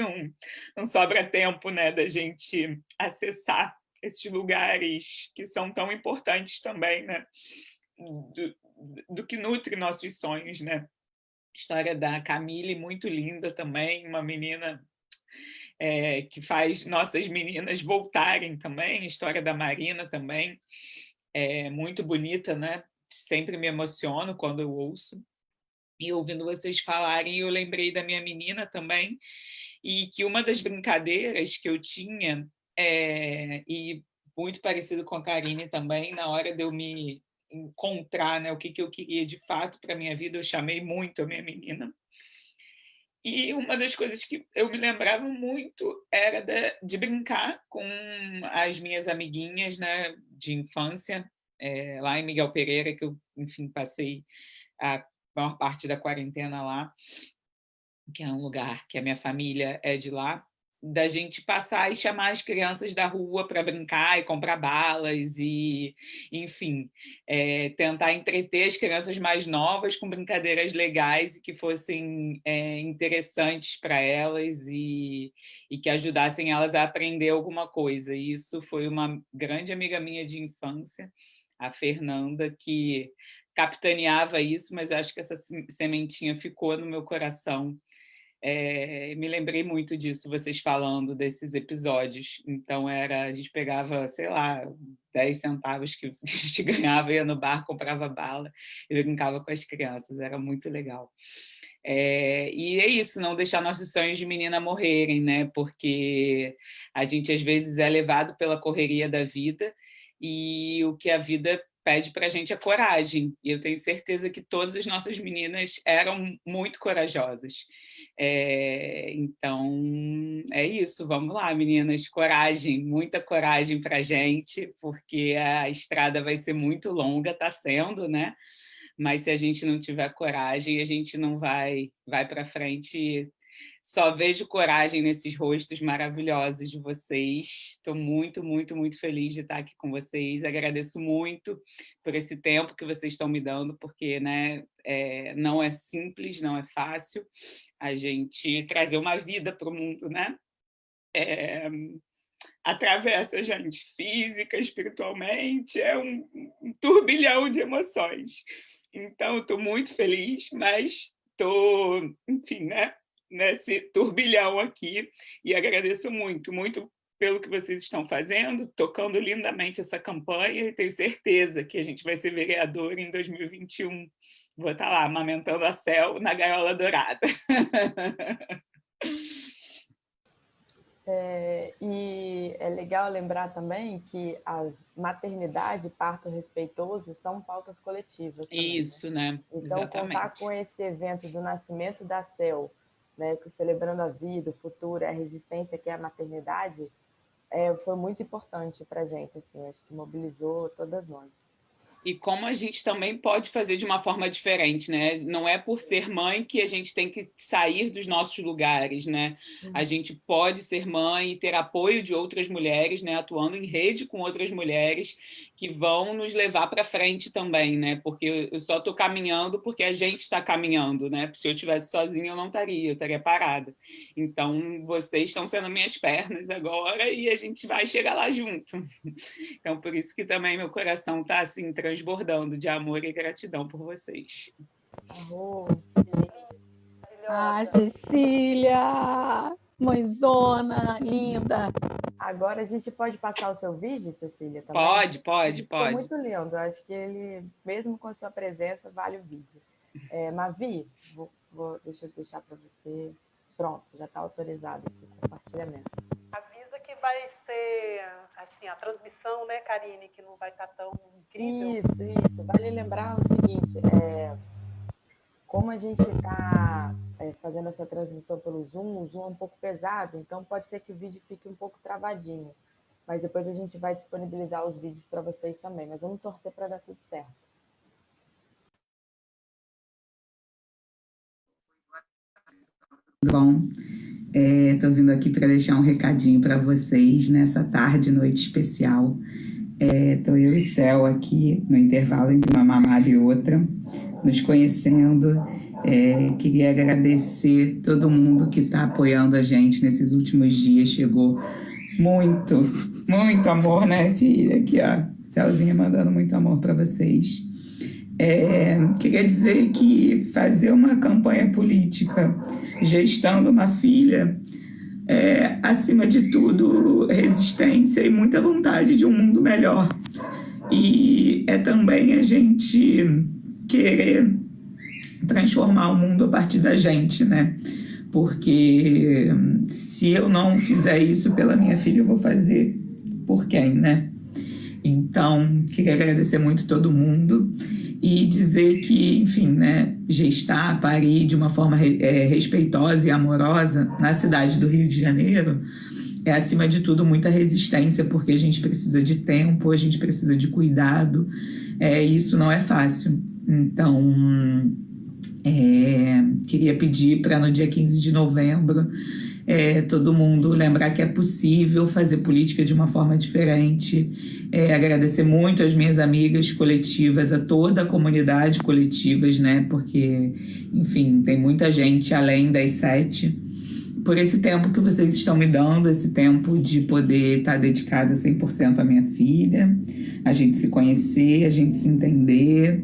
não sobra tempo, né, da gente acessar esses lugares que são tão importantes também, né? Do que nutre nossos sonhos, né? História da Camille, muito linda também, uma menina que faz nossas meninas voltarem também, história da Marina também, muito bonita, né? Sempre me emociono quando eu ouço. E ouvindo vocês falarem, eu lembrei da minha menina também, e que uma das brincadeiras que eu tinha, e muito parecido com a Karine também, na hora de eu me encontrar, né, o que eu queria de fato para a minha vida, eu chamei muito a minha menina. E uma das coisas que eu me lembrava muito era de brincar com as minhas amiguinhas, né, de infância, lá em Miguel Pereira, que eu, enfim, passei a maior parte da quarentena lá, que é um lugar que a minha família é de lá, da gente passar e chamar as crianças da rua para brincar e comprar balas e, enfim, tentar entreter as crianças mais novas com brincadeiras legais e que fossem interessantes para elas e que ajudassem elas a aprender alguma coisa. E isso foi uma grande amiga minha de infância, a Fernanda, que capitaneava isso, mas acho que essa sementinha ficou no meu coração. Me lembrei muito disso, vocês falando desses episódios. Então, a gente pegava, sei lá, 10 centavos que a gente ganhava, ia no bar, comprava bala e brincava com as crianças. Era muito legal. E é isso, não deixar nossos sonhos de menina morrerem, né? Porque a gente, às vezes, é levado pela correria da vida e o que a vida pede para a gente é coragem. E eu tenho certeza que todas as nossas meninas eram muito corajosas. Então, é isso. Vamos lá, meninas. Coragem, muita coragem para a gente, porque a estrada vai ser muito longa, está sendo, né? Mas se a gente não tiver coragem, a gente não vai para frente. Só vejo coragem nesses rostos maravilhosos de vocês. Estou muito, muito, muito feliz de estar aqui com vocês. Agradeço muito por esse tempo que vocês estão me dando, porque, né, não é simples, não é fácil a gente trazer uma vida para o mundo, né? Atravessa, gente, física, espiritualmente, é um turbilhão de emoções. Então, estou muito feliz, mas estou, enfim, né, nesse turbilhão aqui, e agradeço muito, muito pelo que vocês estão fazendo, tocando lindamente essa campanha, e tenho certeza que a gente vai ser vereador em 2021. Vou estar lá, amamentando a Cel na gaiola dourada. E é legal lembrar também que a maternidade e parto respeitoso são pautas coletivas também, Isso, né? Então, Exatamente. contar com esse evento do nascimento da CEL, né, celebrando a vida, o futuro, a resistência que é a maternidade, foi muito importante para a gente, assim, acho que mobilizou todas nós. E como a gente também pode fazer de uma forma diferente, né? Não é por ser mãe que a gente tem que sair dos nossos lugares, né? A gente pode ser mãe e ter apoio de outras mulheres, né? Atuando em rede com outras mulheres que vão nos levar para frente também, né? Porque eu só estou caminhando porque a gente está caminhando, né? Se eu estivesse sozinha, eu estaria parada. Então, vocês estão sendo minhas pernas agora e a gente vai chegar lá junto. Então, por isso que também meu coração está assim, transbordando de amor e gratidão por vocês. Ah, Cecília! Mãezona, linda! Agora a gente pode passar o seu vídeo, Cecília, também? Pode. Ficou muito lindo. Acho que ele, mesmo com a sua presença, vale o vídeo. Mavi, deixa eu deixar para você. Pronto, já está autorizado aqui o compartilhamento. Avisa que vai ser assim, a transmissão, né, Karine, que não vai estar tão incrível. Isso. Vale lembrar o seguinte, como a gente está fazendo essa transmissão pelo Zoom, o Zoom é um pouco pesado, então pode ser que o vídeo fique um pouco travadinho. Mas depois a gente vai disponibilizar os vídeos para vocês também. Mas vamos torcer para dar tudo certo. Bom, estou vindo aqui para deixar um recadinho para vocês nessa tarde, noite especial. Estou eu e Cel aqui no intervalo entre uma mamada e outra, nos conhecendo. Queria agradecer todo mundo que está apoiando a gente nesses últimos dias. Chegou muito amor, né, filha? Aqui, ó, Celzinha mandando muito amor para vocês. Queria dizer que fazer uma campanha política gestando uma filha acima de tudo, resistência e muita vontade de um mundo melhor. E também a gente querer transformar o mundo a partir da gente, né? Porque se eu não fizer isso pela minha filha, eu vou fazer por quem, né? Então, queria agradecer muito todo mundo e dizer que, enfim, né, gestar, parir de uma forma respeitosa e amorosa na cidade do Rio de Janeiro acima de tudo, muita resistência, porque a gente precisa de tempo, a gente precisa de cuidado, isso não é fácil. Então, queria pedir para no dia 15 de novembro todo mundo lembrar que é possível fazer política de uma forma diferente. Agradecer muito às minhas amigas coletivas, a toda a comunidade coletivas, né? Porque, enfim, tem muita gente além das 7. Por esse tempo que vocês estão me dando, esse tempo de poder estar dedicada 100% à minha filha, a gente se conhecer, a gente se entender,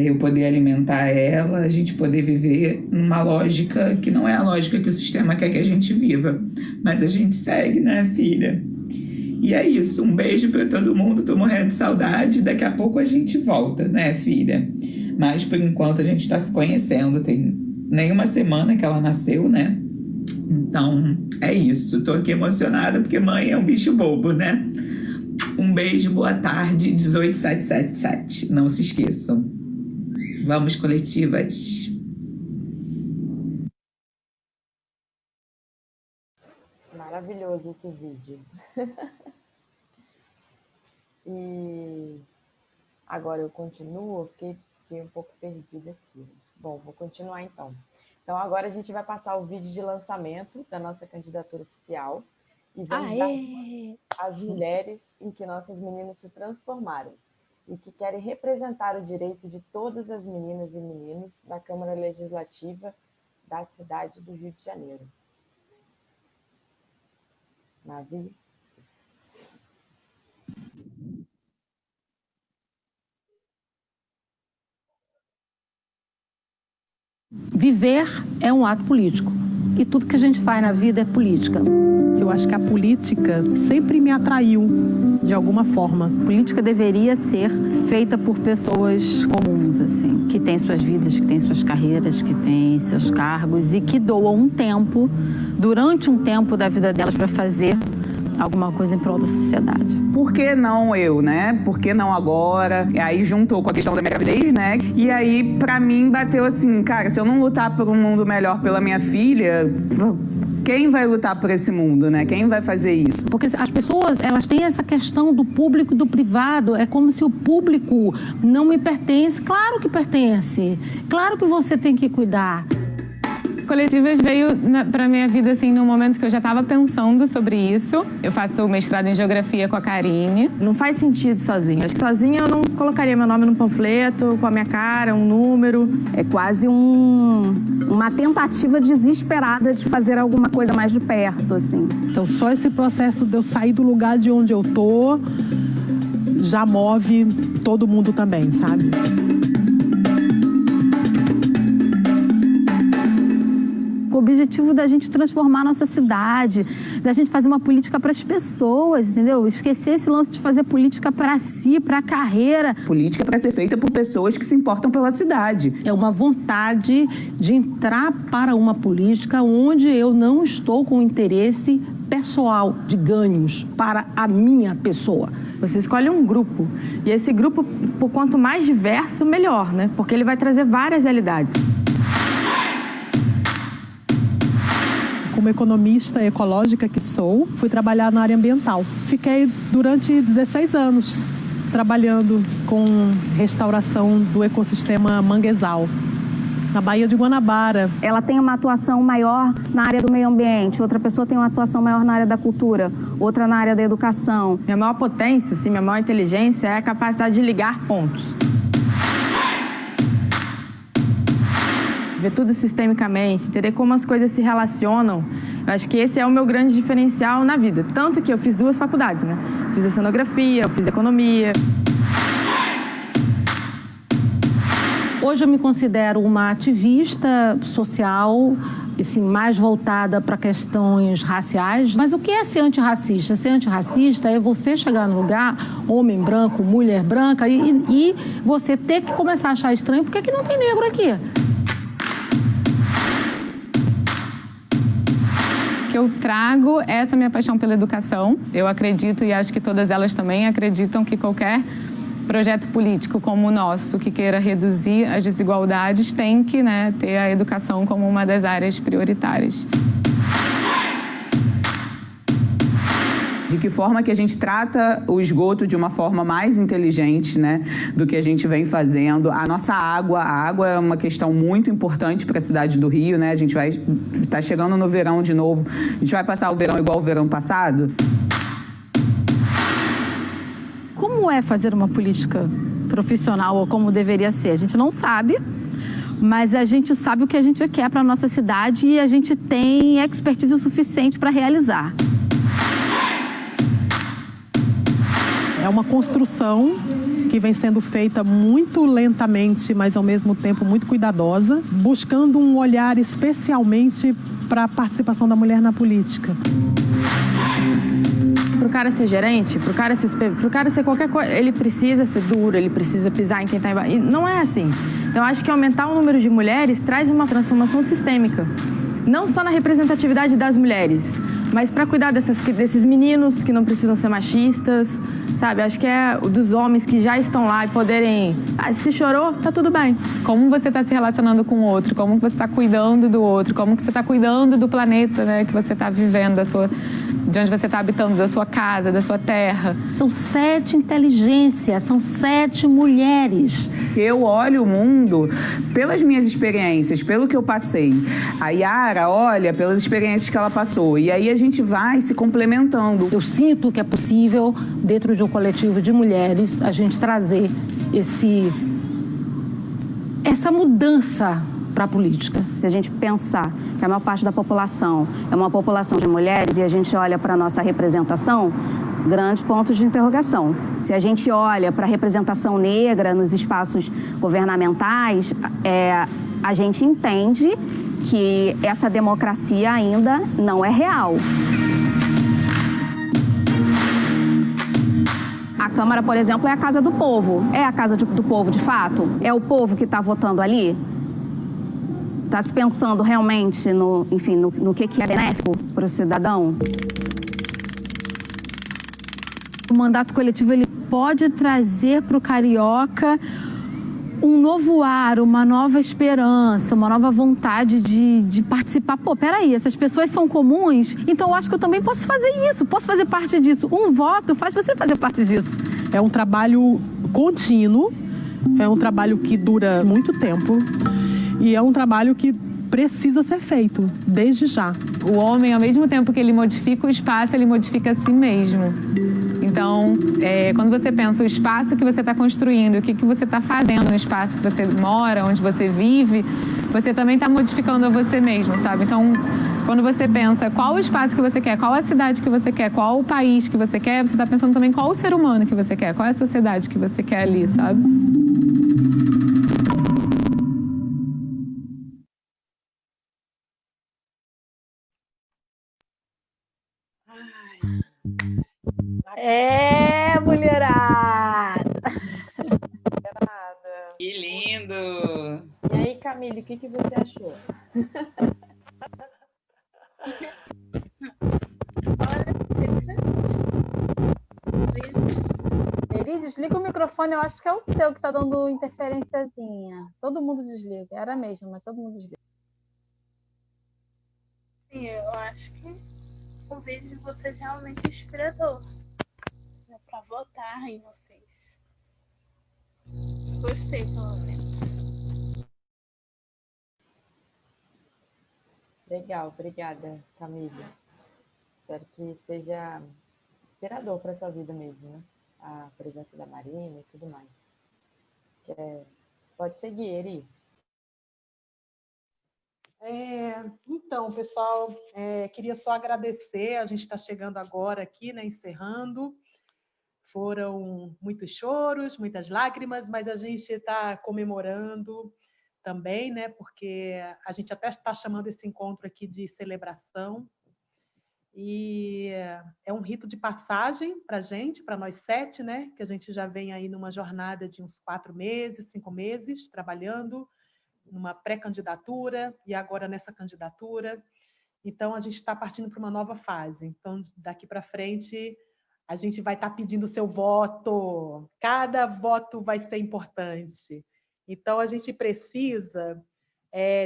eu poder alimentar ela, a gente poder viver numa lógica que não é a lógica que o sistema quer que a gente viva, mas a gente segue, né, filha? E é isso, um beijo para todo mundo, tô morrendo de saudade, daqui a pouco a gente volta, né, filha? Mas por enquanto a gente está se conhecendo, tem nem uma semana que ela nasceu, né? Então é isso, tô aqui emocionada porque mãe é um bicho bobo, né? Um beijo, boa tarde, 18777, não se esqueçam. Vamos, coletivas! Maravilhoso esse vídeo. E agora eu continuo, fiquei um pouco perdida aqui. Bom, vou continuar então. Então agora a gente vai passar o vídeo de lançamento da nossa candidatura oficial e vamos dar as mulheres em que nossas meninas se transformaram e que querem representar o direito de todas as meninas e meninos da Câmara Legislativa da cidade do Rio de Janeiro. Mavi? Viver é um ato político. E tudo que a gente faz na vida é política. Eu acho que a política sempre me atraiu, de alguma forma. A política deveria ser feita por pessoas comuns, assim, que têm suas vidas, que têm suas carreiras, que têm seus cargos e que doam um tempo, durante um tempo da vida delas, para fazer alguma coisa em prol da sociedade. Por que não eu, né? Por que não agora? E aí juntou com a questão da minha gravidez, né? E aí, pra mim, bateu assim, cara, se eu não lutar por um mundo melhor pela minha filha, quem vai lutar por esse mundo, né? Quem vai fazer isso? Porque as pessoas, elas têm essa questão do público e do privado. É como se o público não me pertence. Claro que pertence. Claro que você tem que cuidar. Coletivas veio para minha vida assim num momento que eu já estava pensando sobre isso. Eu faço o mestrado em geografia com a Karine. Não faz sentido sozinha. Acho que sozinha eu não colocaria meu nome num panfleto, com a minha cara, um número. É quase uma tentativa desesperada de fazer alguma coisa mais de perto, assim. Então só esse processo de eu sair do lugar de onde eu tô já move todo mundo também, sabe? O objetivo da gente transformar a nossa cidade, da gente fazer uma política para as pessoas, entendeu? Esquecer esse lance de fazer política para si, para a carreira. Política para ser feita por pessoas que se importam pela cidade. É uma vontade de entrar para uma política onde eu não estou com interesse pessoal de ganhos para a minha pessoa. Você escolhe um grupo e esse grupo, por quanto mais diverso, melhor, né? Porque ele vai trazer várias realidades. Como economista ecológica que sou, fui trabalhar na área ambiental. Fiquei durante 16 anos trabalhando com restauração do ecossistema manguezal, na Baía de Guanabara. Ela tem uma atuação maior na área do meio ambiente, outra pessoa tem uma atuação maior na área da cultura, outra na área da educação. Minha maior potência, assim, minha maior inteligência é a capacidade de ligar pontos. Ver tudo sistemicamente, entender como as coisas se relacionam. Eu acho que esse é o meu grande diferencial na vida. Tanto que eu fiz 2 faculdades, né? Fiz oceanografia, eu fiz economia. Hoje eu me considero uma ativista social, assim, mais voltada para questões raciais. Mas o que é ser antirracista? Ser antirracista é você chegar no lugar, homem branco, mulher branca, e você ter que começar a achar estranho porque que não tem negro aqui. Que eu trago essa minha paixão pela educação. Eu acredito, e acho que todas elas também acreditam, que qualquer projeto político como o nosso, que queira reduzir as desigualdades, tem que, né, ter a educação como uma das áreas prioritárias. De que forma que a gente trata o esgoto de uma forma mais inteligente, né, do que a gente vem fazendo. A nossa água, a água é uma questão muito importante para a cidade do Rio, né? A gente vai estar chegando no verão de novo. A gente vai passar o verão igual o verão passado? Como é fazer uma política profissional ou como deveria ser? A gente não sabe, mas a gente sabe o que a gente quer para a nossa cidade e a gente tem expertise suficiente para realizar. É uma construção que vem sendo feita muito lentamente, mas ao mesmo tempo muito cuidadosa, buscando um olhar especialmente para a participação da mulher na política. Para o cara ser gerente, para o cara ser qualquer coisa, ele precisa ser duro, ele precisa pisar em quem está embaixo. E não é assim. Então, acho que aumentar o número de mulheres traz uma transformação sistêmica. Não só na representatividade das mulheres, mas para cuidar desses meninos que não precisam ser machistas, sabe? Acho que é dos homens que já estão lá e poderem... se chorou, tá tudo bem. Como você está se relacionando com o outro, como você está cuidando do outro, como que você está cuidando do planeta, né, que você está vivendo, de onde você está habitando, da sua casa, da sua terra. São 7 inteligências, são 7 mulheres. Eu olho o mundo pelas minhas experiências, pelo que eu passei. A Yara olha pelas experiências que ela passou. E aí a gente vai se complementando. Eu sinto que é possível, dentro de um coletivo de mulheres, a gente trazer essa mudança para a política. Se a gente pensar que a maior parte da população é uma população de mulheres e a gente olha para a nossa representação, grandes pontos de interrogação. Se a gente olha para a representação negra nos espaços governamentais, a gente entende que essa democracia ainda não é real. A Câmara, por exemplo, é a casa do povo. É a casa do povo, de fato? É o povo que está votando ali? Está se pensando realmente no que é benéfico para o cidadão? O mandato coletivo ele pode trazer para o carioca um novo ar, uma nova esperança, uma nova vontade de participar. Pô, peraí, essas pessoas são comuns, então eu acho que eu também posso fazer isso, posso fazer parte disso. Um voto faz você fazer parte disso. É um trabalho contínuo, é um trabalho que dura muito tempo e é um trabalho que precisa ser feito desde já. O homem, ao mesmo tempo que ele modifica o espaço, ele modifica a si mesmo. Então, quando você pensa o espaço que você está construindo, o que você está fazendo no espaço que você mora, onde você vive, você também está modificando a você mesmo, sabe? Então, quando você pensa qual o espaço que você quer, qual a cidade que você quer, qual o país que você quer, você está pensando também qual o ser humano que você quer, qual é a sociedade que você quer ali, sabe? Mulherada! Que lindo! E aí, Camille, o que você achou? Eri, desliga o microfone, eu acho que é o seu que está dando interferenciazinha. Todo mundo desliga, era mesmo, mas todo mundo desliga. Sim, eu acho que o vídeo de vocês é realmente inspirador. É para votar em vocês. Gostei, pelo menos. Legal, obrigada, Camille. Espero que seja inspirador para a sua vida mesmo, né? A presença da Marina e tudo mais. Pode seguir, Eri. Então, pessoal, queria só agradecer. A gente está chegando agora aqui, né, encerrando. Foram muitos choros, muitas lágrimas, mas a gente está comemorando também, né, porque a gente até está chamando esse encontro aqui de celebração. E é um rito de passagem para a gente, para nós 7, né, que a gente já vem aí numa jornada de uns 4 meses, 5 meses, trabalhando numa pré-candidatura e agora nessa candidatura. Então, a gente está partindo para uma nova fase. Então, daqui para frente, a gente vai estar pedindo o seu voto. Cada voto vai ser importante. Então, a gente precisa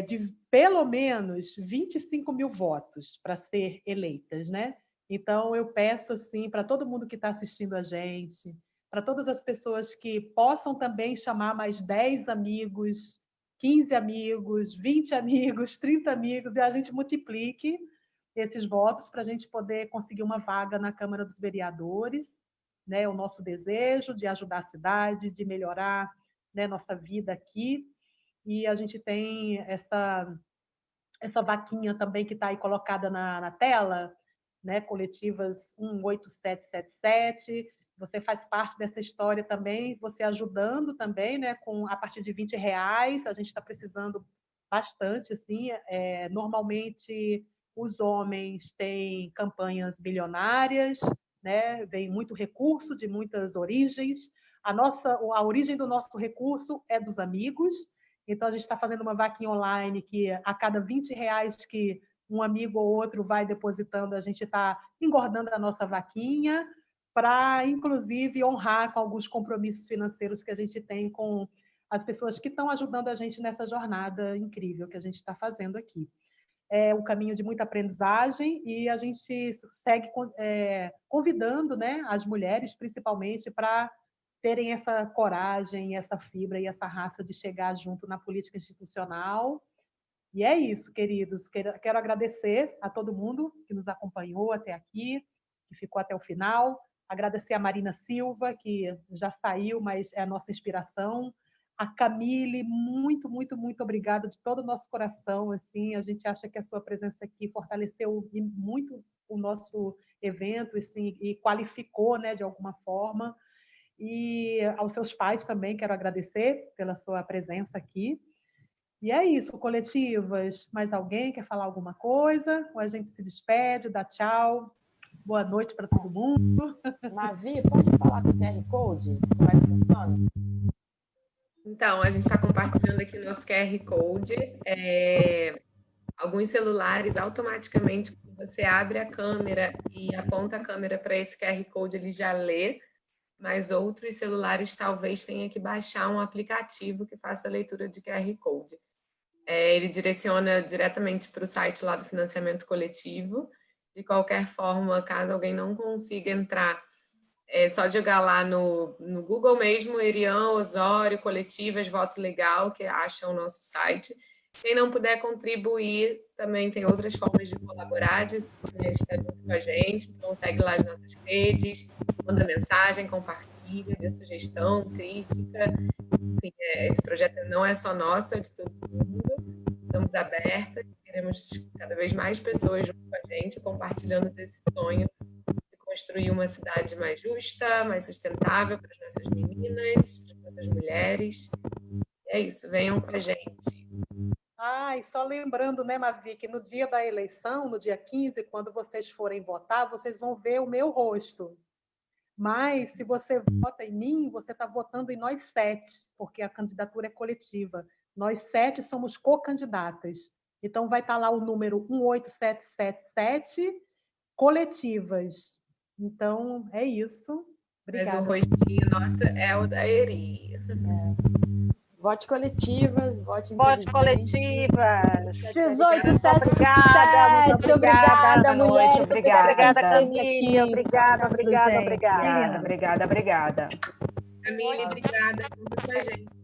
de pelo menos 25 mil votos para ser eleitas, né? Então, eu peço assim para todo mundo que está assistindo a gente, para todas as pessoas que possam também chamar mais 10 amigos, 15 amigos, 20 amigos, 30 amigos, e a gente multiplique esses votos para a gente poder conseguir uma vaga na Câmara dos Vereadores, né? O nosso desejo de ajudar a cidade, de melhorar, né, nossa vida aqui. E a gente tem essa vaquinha também que está aí colocada na tela, né? Coletivas 18777. Você faz parte dessa história também, você ajudando também, né, a partir de R$20, a gente está precisando bastante, assim, normalmente os homens têm campanhas bilionárias, né, vem muito recurso de muitas origens, a origem do nosso recurso é dos amigos, então a gente está fazendo uma vaquinha online que a cada R$20 que um amigo ou outro vai depositando, a gente está engordando a nossa vaquinha, para, inclusive, honrar com alguns compromissos financeiros que a gente tem com as pessoas que estão ajudando a gente nessa jornada incrível que a gente está fazendo aqui. É um caminho de muita aprendizagem e a gente segue convidando, né, as mulheres, principalmente, para terem essa coragem, essa fibra e essa raça de chegar junto na política institucional. E é isso, queridos. Quero agradecer a todo mundo que nos acompanhou até aqui, que ficou até o final. Agradecer a Marina Silva, que já saiu, mas é a nossa inspiração. A Camille, muito, muito, muito obrigada de todo o nosso coração. Assim, a gente acha que a sua presença aqui fortaleceu muito o nosso evento assim, e qualificou, né, de alguma forma. E aos seus pais também quero agradecer pela sua presença aqui. E é isso, coletivas. Mais alguém quer falar alguma coisa? Ou a gente se despede, dá tchau? Boa noite para todo mundo. Mavi, pode falar com o QR Code? Como é que funciona? Então, a gente está compartilhando aqui o nosso QR Code. Alguns celulares, automaticamente, quando você abre a câmera e aponta a câmera para esse QR Code, ele já lê, mas outros celulares talvez tenha que baixar um aplicativo que faça a leitura de QR Code. Ele direciona diretamente para o site lá do financiamento coletivo. De qualquer forma, caso alguém não consiga entrar, é só jogar lá no Google mesmo, Erian Osório Coletivas Voto Legal, que acha o nosso site. Quem não puder contribuir, também tem outras formas de colaborar, de estar junto com a gente. Então, segue lá as nossas redes, manda mensagem, compartilha, dê sugestão, crítica. Enfim, esse projeto não é só nosso, é de todo mundo. Estamos abertas, queremos cada vez mais pessoas junto com a gente, compartilhando desse sonho de construir uma cidade mais justa, mais sustentável para as nossas meninas, para as nossas mulheres. É isso, venham com a gente. E só lembrando, né, Mavi, que no dia da eleição, no dia 15, quando vocês forem votar, vocês vão ver o meu rosto. Mas, se você vota em mim, você está votando em nós 7, porque a candidatura é coletiva. Nós 7 somos co-candidatas. Então, vai estar lá o número 18777, coletivas. Então, é isso. Obrigada. Mas o rostinho nosso é o da Eri. Vote coletivas, vote coletivas. 1877. Obrigada, mulher. Obrigada, Camille. Obrigada. Obrigada. Camille, obrigada por muita gente.